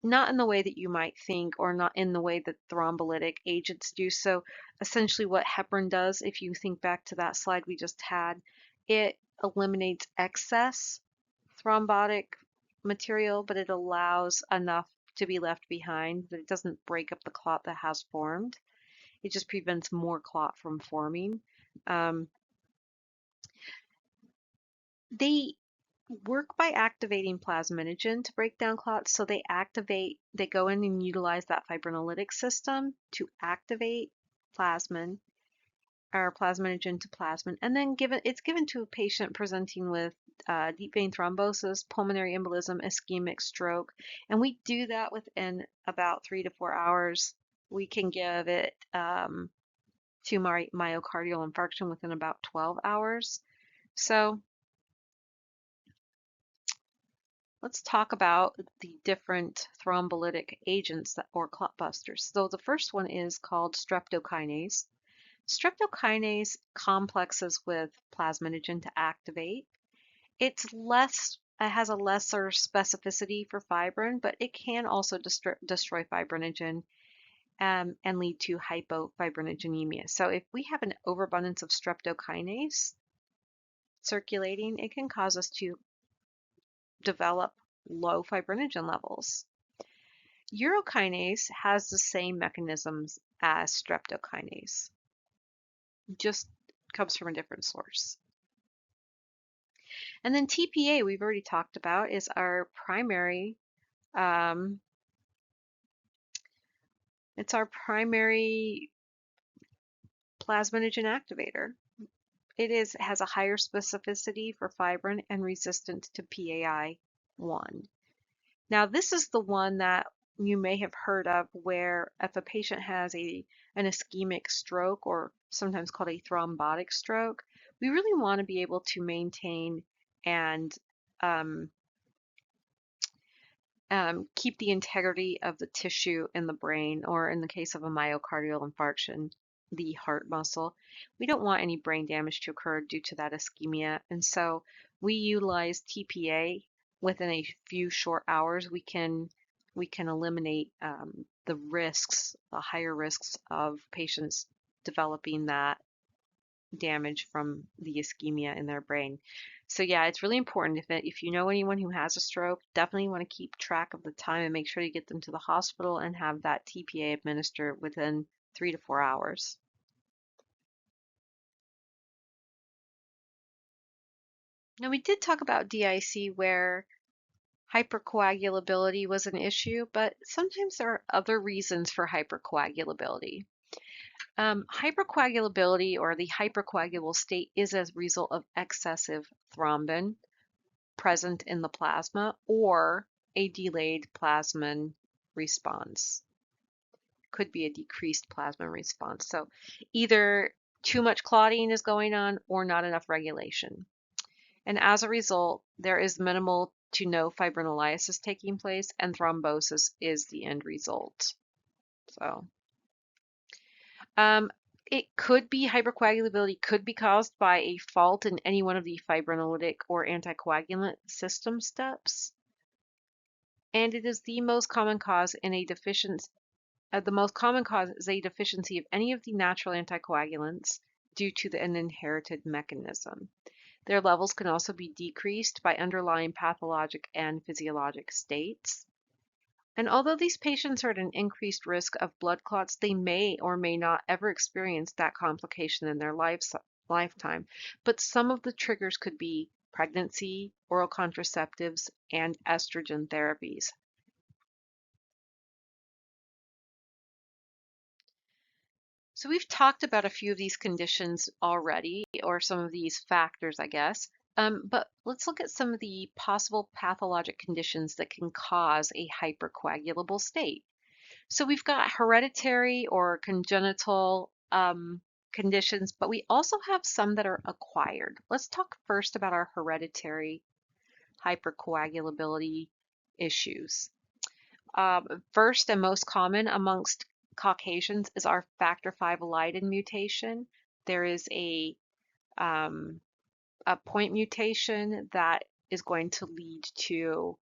not in the way that you might think, or not in the way that thrombolytic agents do. So essentially what heparin does, if you think back to that slide we just had, it eliminates excess thrombotic material, but it allows enough to be left behind that it doesn't break up the clot that has formed. It just prevents more clot from forming. They work by activating plasminogen to break down clots. So they go in and utilize that fibrinolytic system to activate plasmin or plasminogen to plasmin, and then it's given to a patient presenting with deep vein thrombosis, pulmonary embolism, ischemic stroke, and we do that within about 3 to 4 hours. We can give it to myocardial infarction within about 12 hours. So let's talk about the different thrombolytic agents or clot busters. So the first one is called streptokinase. Streptokinase complexes with plasminogen to activate. It has a lesser specificity for fibrin, but it can also destroy fibrinogen and lead to hypofibrinogenemia. So if we have an overabundance of streptokinase circulating, it can cause us to develop low fibrinogen levels. Urokinase has the same mechanisms as streptokinase, just comes from a different source. And then TPA, we've already talked about, is our primary, it's our primary plasminogen activator. It has a higher specificity for fibrin and resistance to PAI-1. Now, this is the one that you may have heard of, where if a patient has an ischemic stroke, or sometimes called a thrombotic stroke, we really want to be able to maintain and keep the integrity of the tissue in the brain, or in the case of a myocardial infarction, the heart muscle. We don't want any brain damage to occur due to that ischemia, and so we utilize TPA. Within a few short hours, we can eliminate the higher risks of patients developing that damage from the ischemia in their brain. So yeah, it's really important. If you know anyone who has a stroke, definitely want to keep track of the time and make sure you get them to the hospital and have that TPA administered within 3 to 4 hours. Now, we did talk about DIC where hypercoagulability was an issue, but sometimes there are other reasons for hypercoagulability. Hypercoagulability or the hypercoagulable state is as a result of excessive thrombin present in the plasma or a delayed plasmin response. Could be a decreased plasma response. So either too much clotting is going on or not enough regulation. And as a result, there is minimal to no fibrinolysis taking place, and thrombosis is the end result. So it could be hypercoagulability could be caused by a fault in any one of the fibrinolytic or anticoagulant system steps. And it is the most common cause in a deficiency. The most common cause is a deficiency of any of the natural anticoagulants due to an inherited mechanism. Their levels can also be decreased by underlying pathologic and physiologic states. And although these patients are at an increased risk of blood clots, they may or may not ever experience that complication in their lifetime. But some of the triggers could be pregnancy, oral contraceptives, and estrogen therapies. So we've talked about a few of these conditions already, or some of these factors, I guess. But let's look at some of the possible pathologic conditions that can cause a hypercoagulable state. So we've got hereditary or congenital conditions, but we also have some that are acquired. Let's talk first about our hereditary hypercoagulability issues. First and most common amongst Caucasians is our factor V Leiden mutation. There is a point mutation that is going to lead to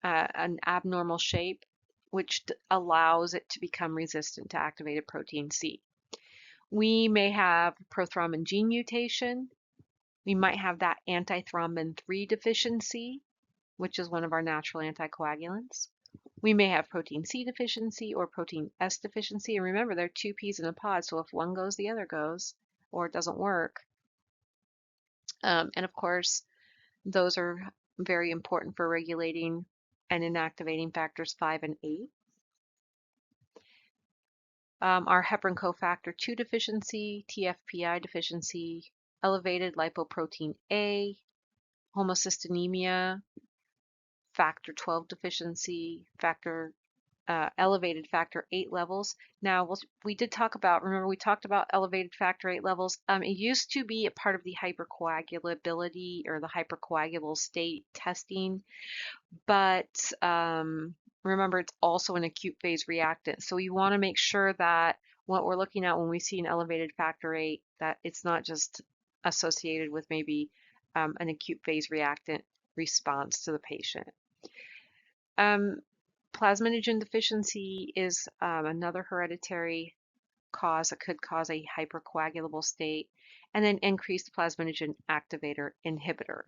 an abnormal shape, which allows it to become resistant to activated protein C. We may have prothrombin gene mutation. We might have that antithrombin 3 deficiency, which is one of our natural anticoagulants. We may have protein C deficiency or protein S deficiency. And remember, there are two peas in a pod, so if one goes, the other goes, or it doesn't work. And of course, those are very important for regulating and inactivating factors 5 and 8. Our heparin cofactor 2 deficiency, TFPI deficiency, elevated lipoprotein A, homocystinemia, factor 12 deficiency, elevated factor 8 levels. Now, we did talk about, remember we talked about elevated factor 8 levels. It used to be a part of the hypercoagulability or the hypercoagulable state testing, but remember it's also an acute phase reactant. So we want to make sure that what we're looking at when we see an elevated factor 8, that it's not just associated with maybe an acute phase reactant response to the patient. Plasminogen deficiency is another hereditary cause that could cause a hypercoagulable state, and then increased plasminogen activator inhibitor.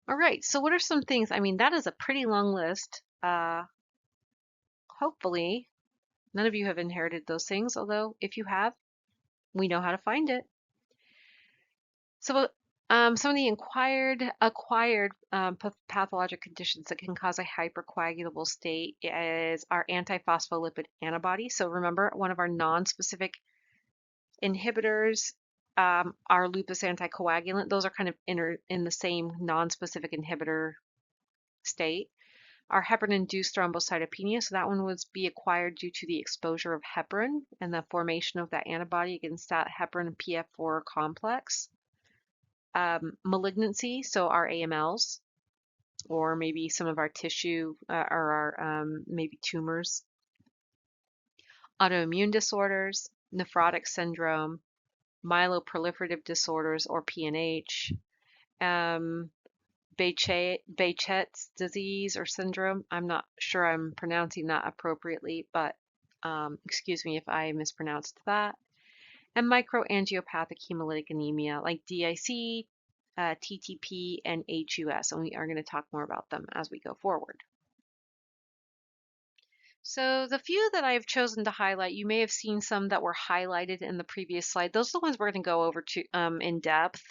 All right, so what are some things? I mean, that is a pretty long list. Hopefully, none of you have inherited those things, although if you have, we know how to find it. So some of the acquired pathologic conditions that can cause a hypercoagulable state is our antiphospholipid antibody. So remember, one of our non-specific inhibitors, our lupus anticoagulant, those are kind of in the same non-specific inhibitor state. Our heparin-induced thrombocytopenia, so that one would be acquired due to the exposure of heparin and the formation of that antibody against that heparin PF4 complex. Malignancy, so our AMLs, or maybe some of our tissue or our maybe tumors. Autoimmune disorders, nephrotic syndrome, myeloproliferative disorders or PNH, Behçet's disease or syndrome. I'm not sure I'm pronouncing that appropriately, but excuse me if I mispronounced that. And microangiopathic hemolytic anemia like DIC, TTP, and HUS. And we are going to talk more about them as we go forward. So the few that I've chosen to highlight, you may have seen some that were highlighted in the previous slide. Those are the ones we're going to go over to in depth.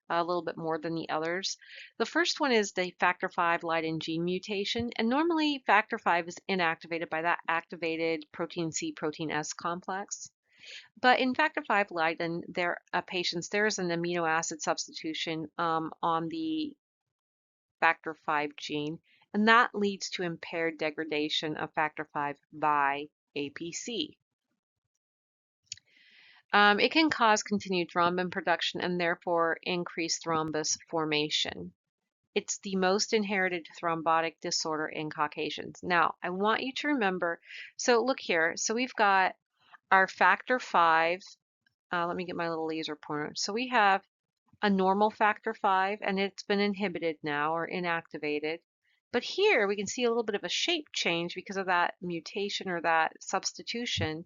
a little bit more than the others. The first one is the factor V Leiden gene mutation, and normally factor V is inactivated by that activated protein C, protein S complex. But in factor V Leiden, patients, there is an amino acid substitution on the factor V gene, and that leads to impaired degradation of factor V by APC. It can cause continued thrombin production and therefore increased thrombus formation. It's the most inherited thrombotic disorder in Caucasians. Now, I want you to remember, so look here, so we've got our factor V, let me get my little laser pointer. So we have a normal factor V, and it's been inhibited now or inactivated. But here we can see a little bit of a shape change because of that mutation or that substitution.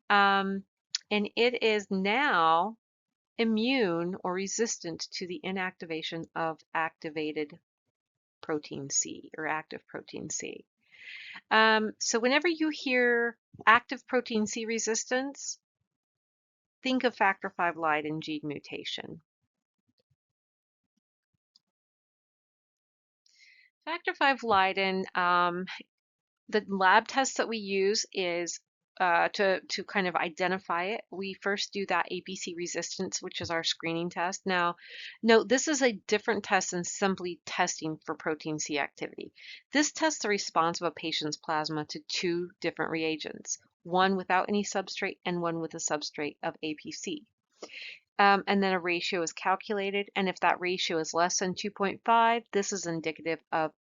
And it is now immune or resistant to the inactivation of activated protein C or active protein C. So whenever you hear active protein C resistance, think of factor V Leiden gene mutation. Factor V Leiden, the lab test that we use is to kind of identify it. We first do that APC resistance, which is our screening test. Now, note this is a different test than simply testing for protein C activity. This tests the response of a patient's plasma to two different reagents, one without any substrate and one with a substrate of APC. And then a ratio is calculated, and if that ratio is less than 2.5, this is indicative of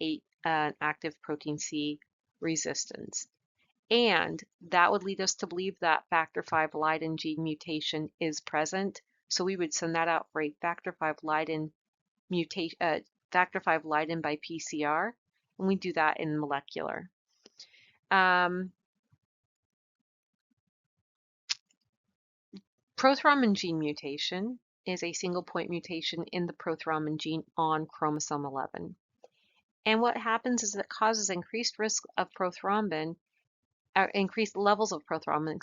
active protein C resistance. And that would lead us to believe that factor V Leiden gene mutation is present. So we would send that out for a factor V Leiden mutation, factor V Leiden by PCR, and we do that in molecular. Prothrombin gene mutation is a single point mutation in the prothrombin gene on chromosome 11. And what happens is it causes increased risk of prothrombin, increased levels of prothrombin,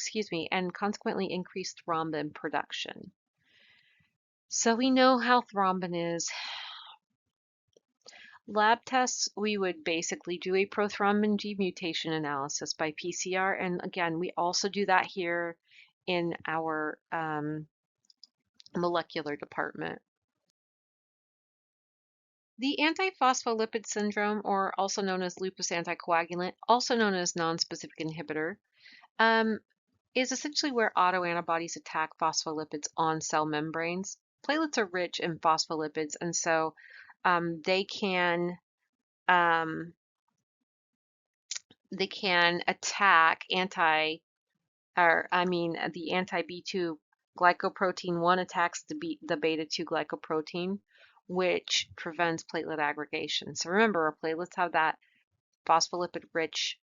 and consequently increased thrombin production. So we know how thrombin is. Lab tests, we would basically do a prothrombin gene mutation analysis by PCR. And again, we also do that here in our molecular department. The antiphospholipid syndrome, or also known as lupus anticoagulant, also known as nonspecific inhibitor, is essentially where autoantibodies attack phospholipids on cell membranes. Platelets are rich in phospholipids, and so they can attack the anti-B2 glycoprotein 1 attacks the beta-2 glycoprotein, which prevents platelet aggregation. So remember, our platelets have that phospholipid-rich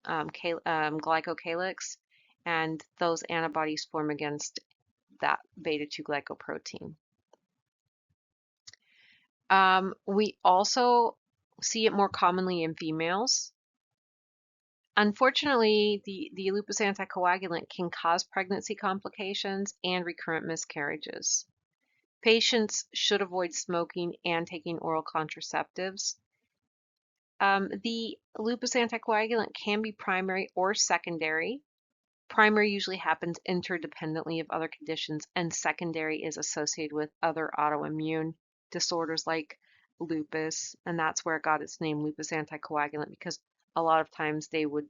glycocalyx, and those antibodies form against that beta-2 glycoprotein. We also see it more commonly in females. Unfortunately, the lupus anticoagulant can cause pregnancy complications and recurrent miscarriages. Patients should avoid smoking and taking oral contraceptives. The lupus anticoagulant can be primary or secondary. Primary usually happens interdependently of other conditions, and secondary is associated with other autoimmune disorders like lupus, and that's where it got its name, lupus anticoagulant, because a lot of times they would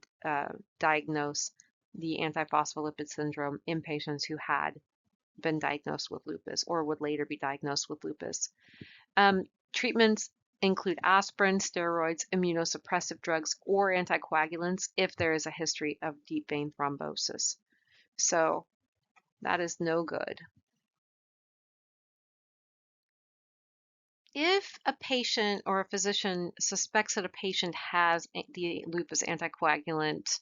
diagnose the antiphospholipid syndrome in patients who had been diagnosed with lupus or would later be diagnosed with lupus. Treatments include aspirin, steroids, immunosuppressive drugs, or anticoagulants if there is a history of deep vein thrombosis. So that is no good. If a patient or a physician suspects that a patient has the lupus anticoagulant,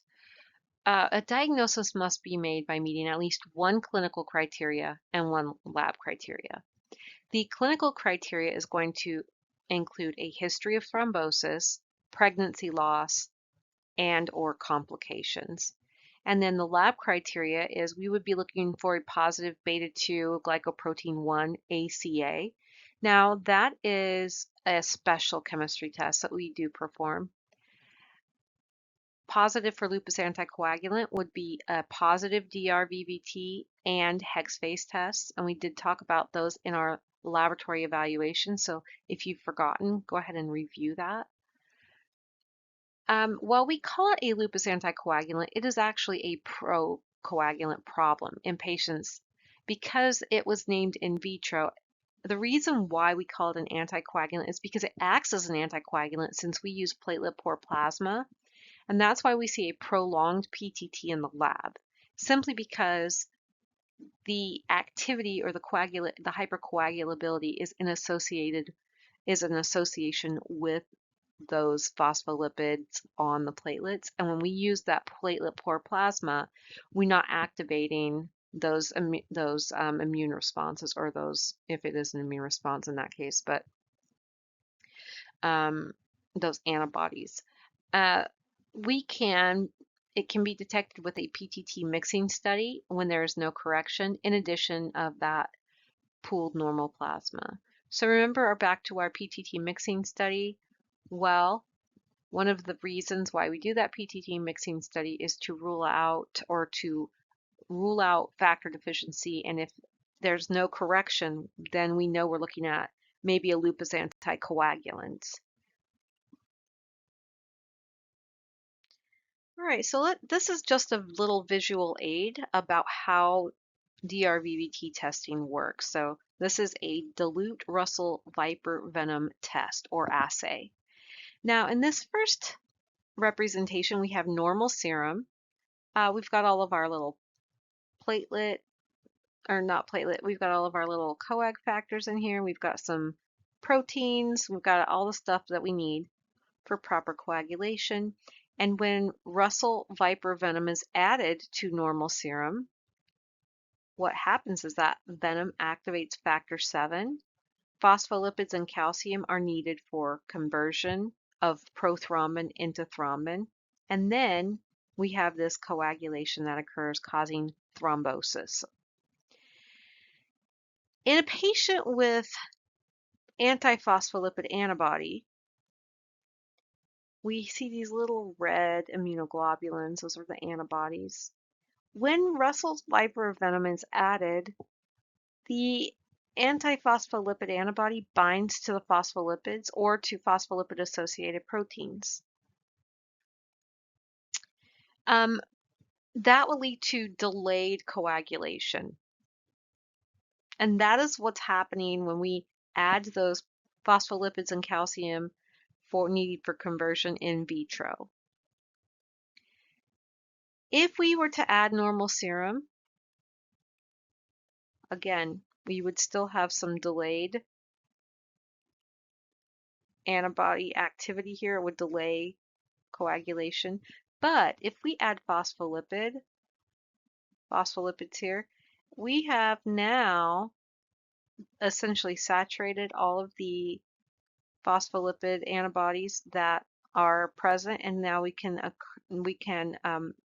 a diagnosis must be made by meeting at least one clinical criteria and one lab criteria. The clinical criteria is going to include a history of thrombosis, pregnancy loss, and or complications. And then the lab criteria is we would be looking for a positive beta-2 glycoprotein 1 ACA. Now, that is a special chemistry test that we do perform. Positive for lupus anticoagulant would be a positive DRVVT and hex phase tests, and we did talk about those in our laboratory evaluation. So if you've forgotten, go ahead and review that. While we call it a lupus anticoagulant, it is actually a procoagulant problem in patients because it was named in vitro. The reason why we call it an anticoagulant is because it acts as an anticoagulant since we use platelet poor plasma. And that's why we see a prolonged PTT in the lab, simply because the activity or the hypercoagulability is an association with those phospholipids on the platelets. And when we use that platelet poor plasma, we're not activating those immune responses, or those, if it is an immune response in that case, but those antibodies. It can be detected with a PTT mixing study when there is no correction, in addition of that pooled normal plasma. So remember back to our PTT mixing study. Well, one of the reasons why we do that PTT mixing study is to rule out factor deficiency, and if there's no correction, then we know we're looking at maybe a lupus anticoagulant. All right, so this is just a little visual aid about how DRVVT testing works. So this is a dilute Russell Viper venom test or assay. Now in this first representation, we have normal serum. We've got all of our little we've got all of our little coag factors in here. We've got some proteins. We've got all the stuff that we need for proper coagulation. And when Russell Viper venom is added to normal serum, what happens is that venom activates factor 7. Phospholipids and calcium are needed for conversion of prothrombin into thrombin. And then we have this coagulation that occurs, causing thrombosis. In a patient with antiphospholipid antibody, we see these little red immunoglobulins. Those are the antibodies. When Russell's Viper venom is added, the antiphospholipid antibody binds to the phospholipids or to phospholipid-associated proteins. That will lead to delayed coagulation. And that is what's happening when we add those phospholipids and calcium needed for conversion in vitro. If we were to add normal serum, again, we would still have some delayed antibody activity here. It would delay coagulation. But if we add phospholipids here, we have now essentially saturated all of the phospholipid antibodies that are present, and now we can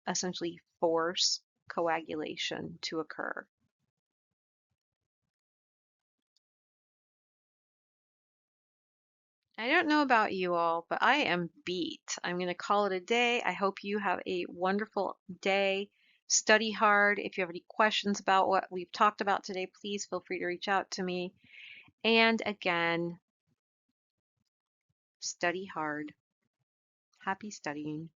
essentially force coagulation to occur. I don't know about you all, but I am beat. I'm going to call it a day. I hope you have a wonderful day. Study hard. If you have any questions about what we've talked about today, please feel free to reach out to me. And again, study hard. Happy studying.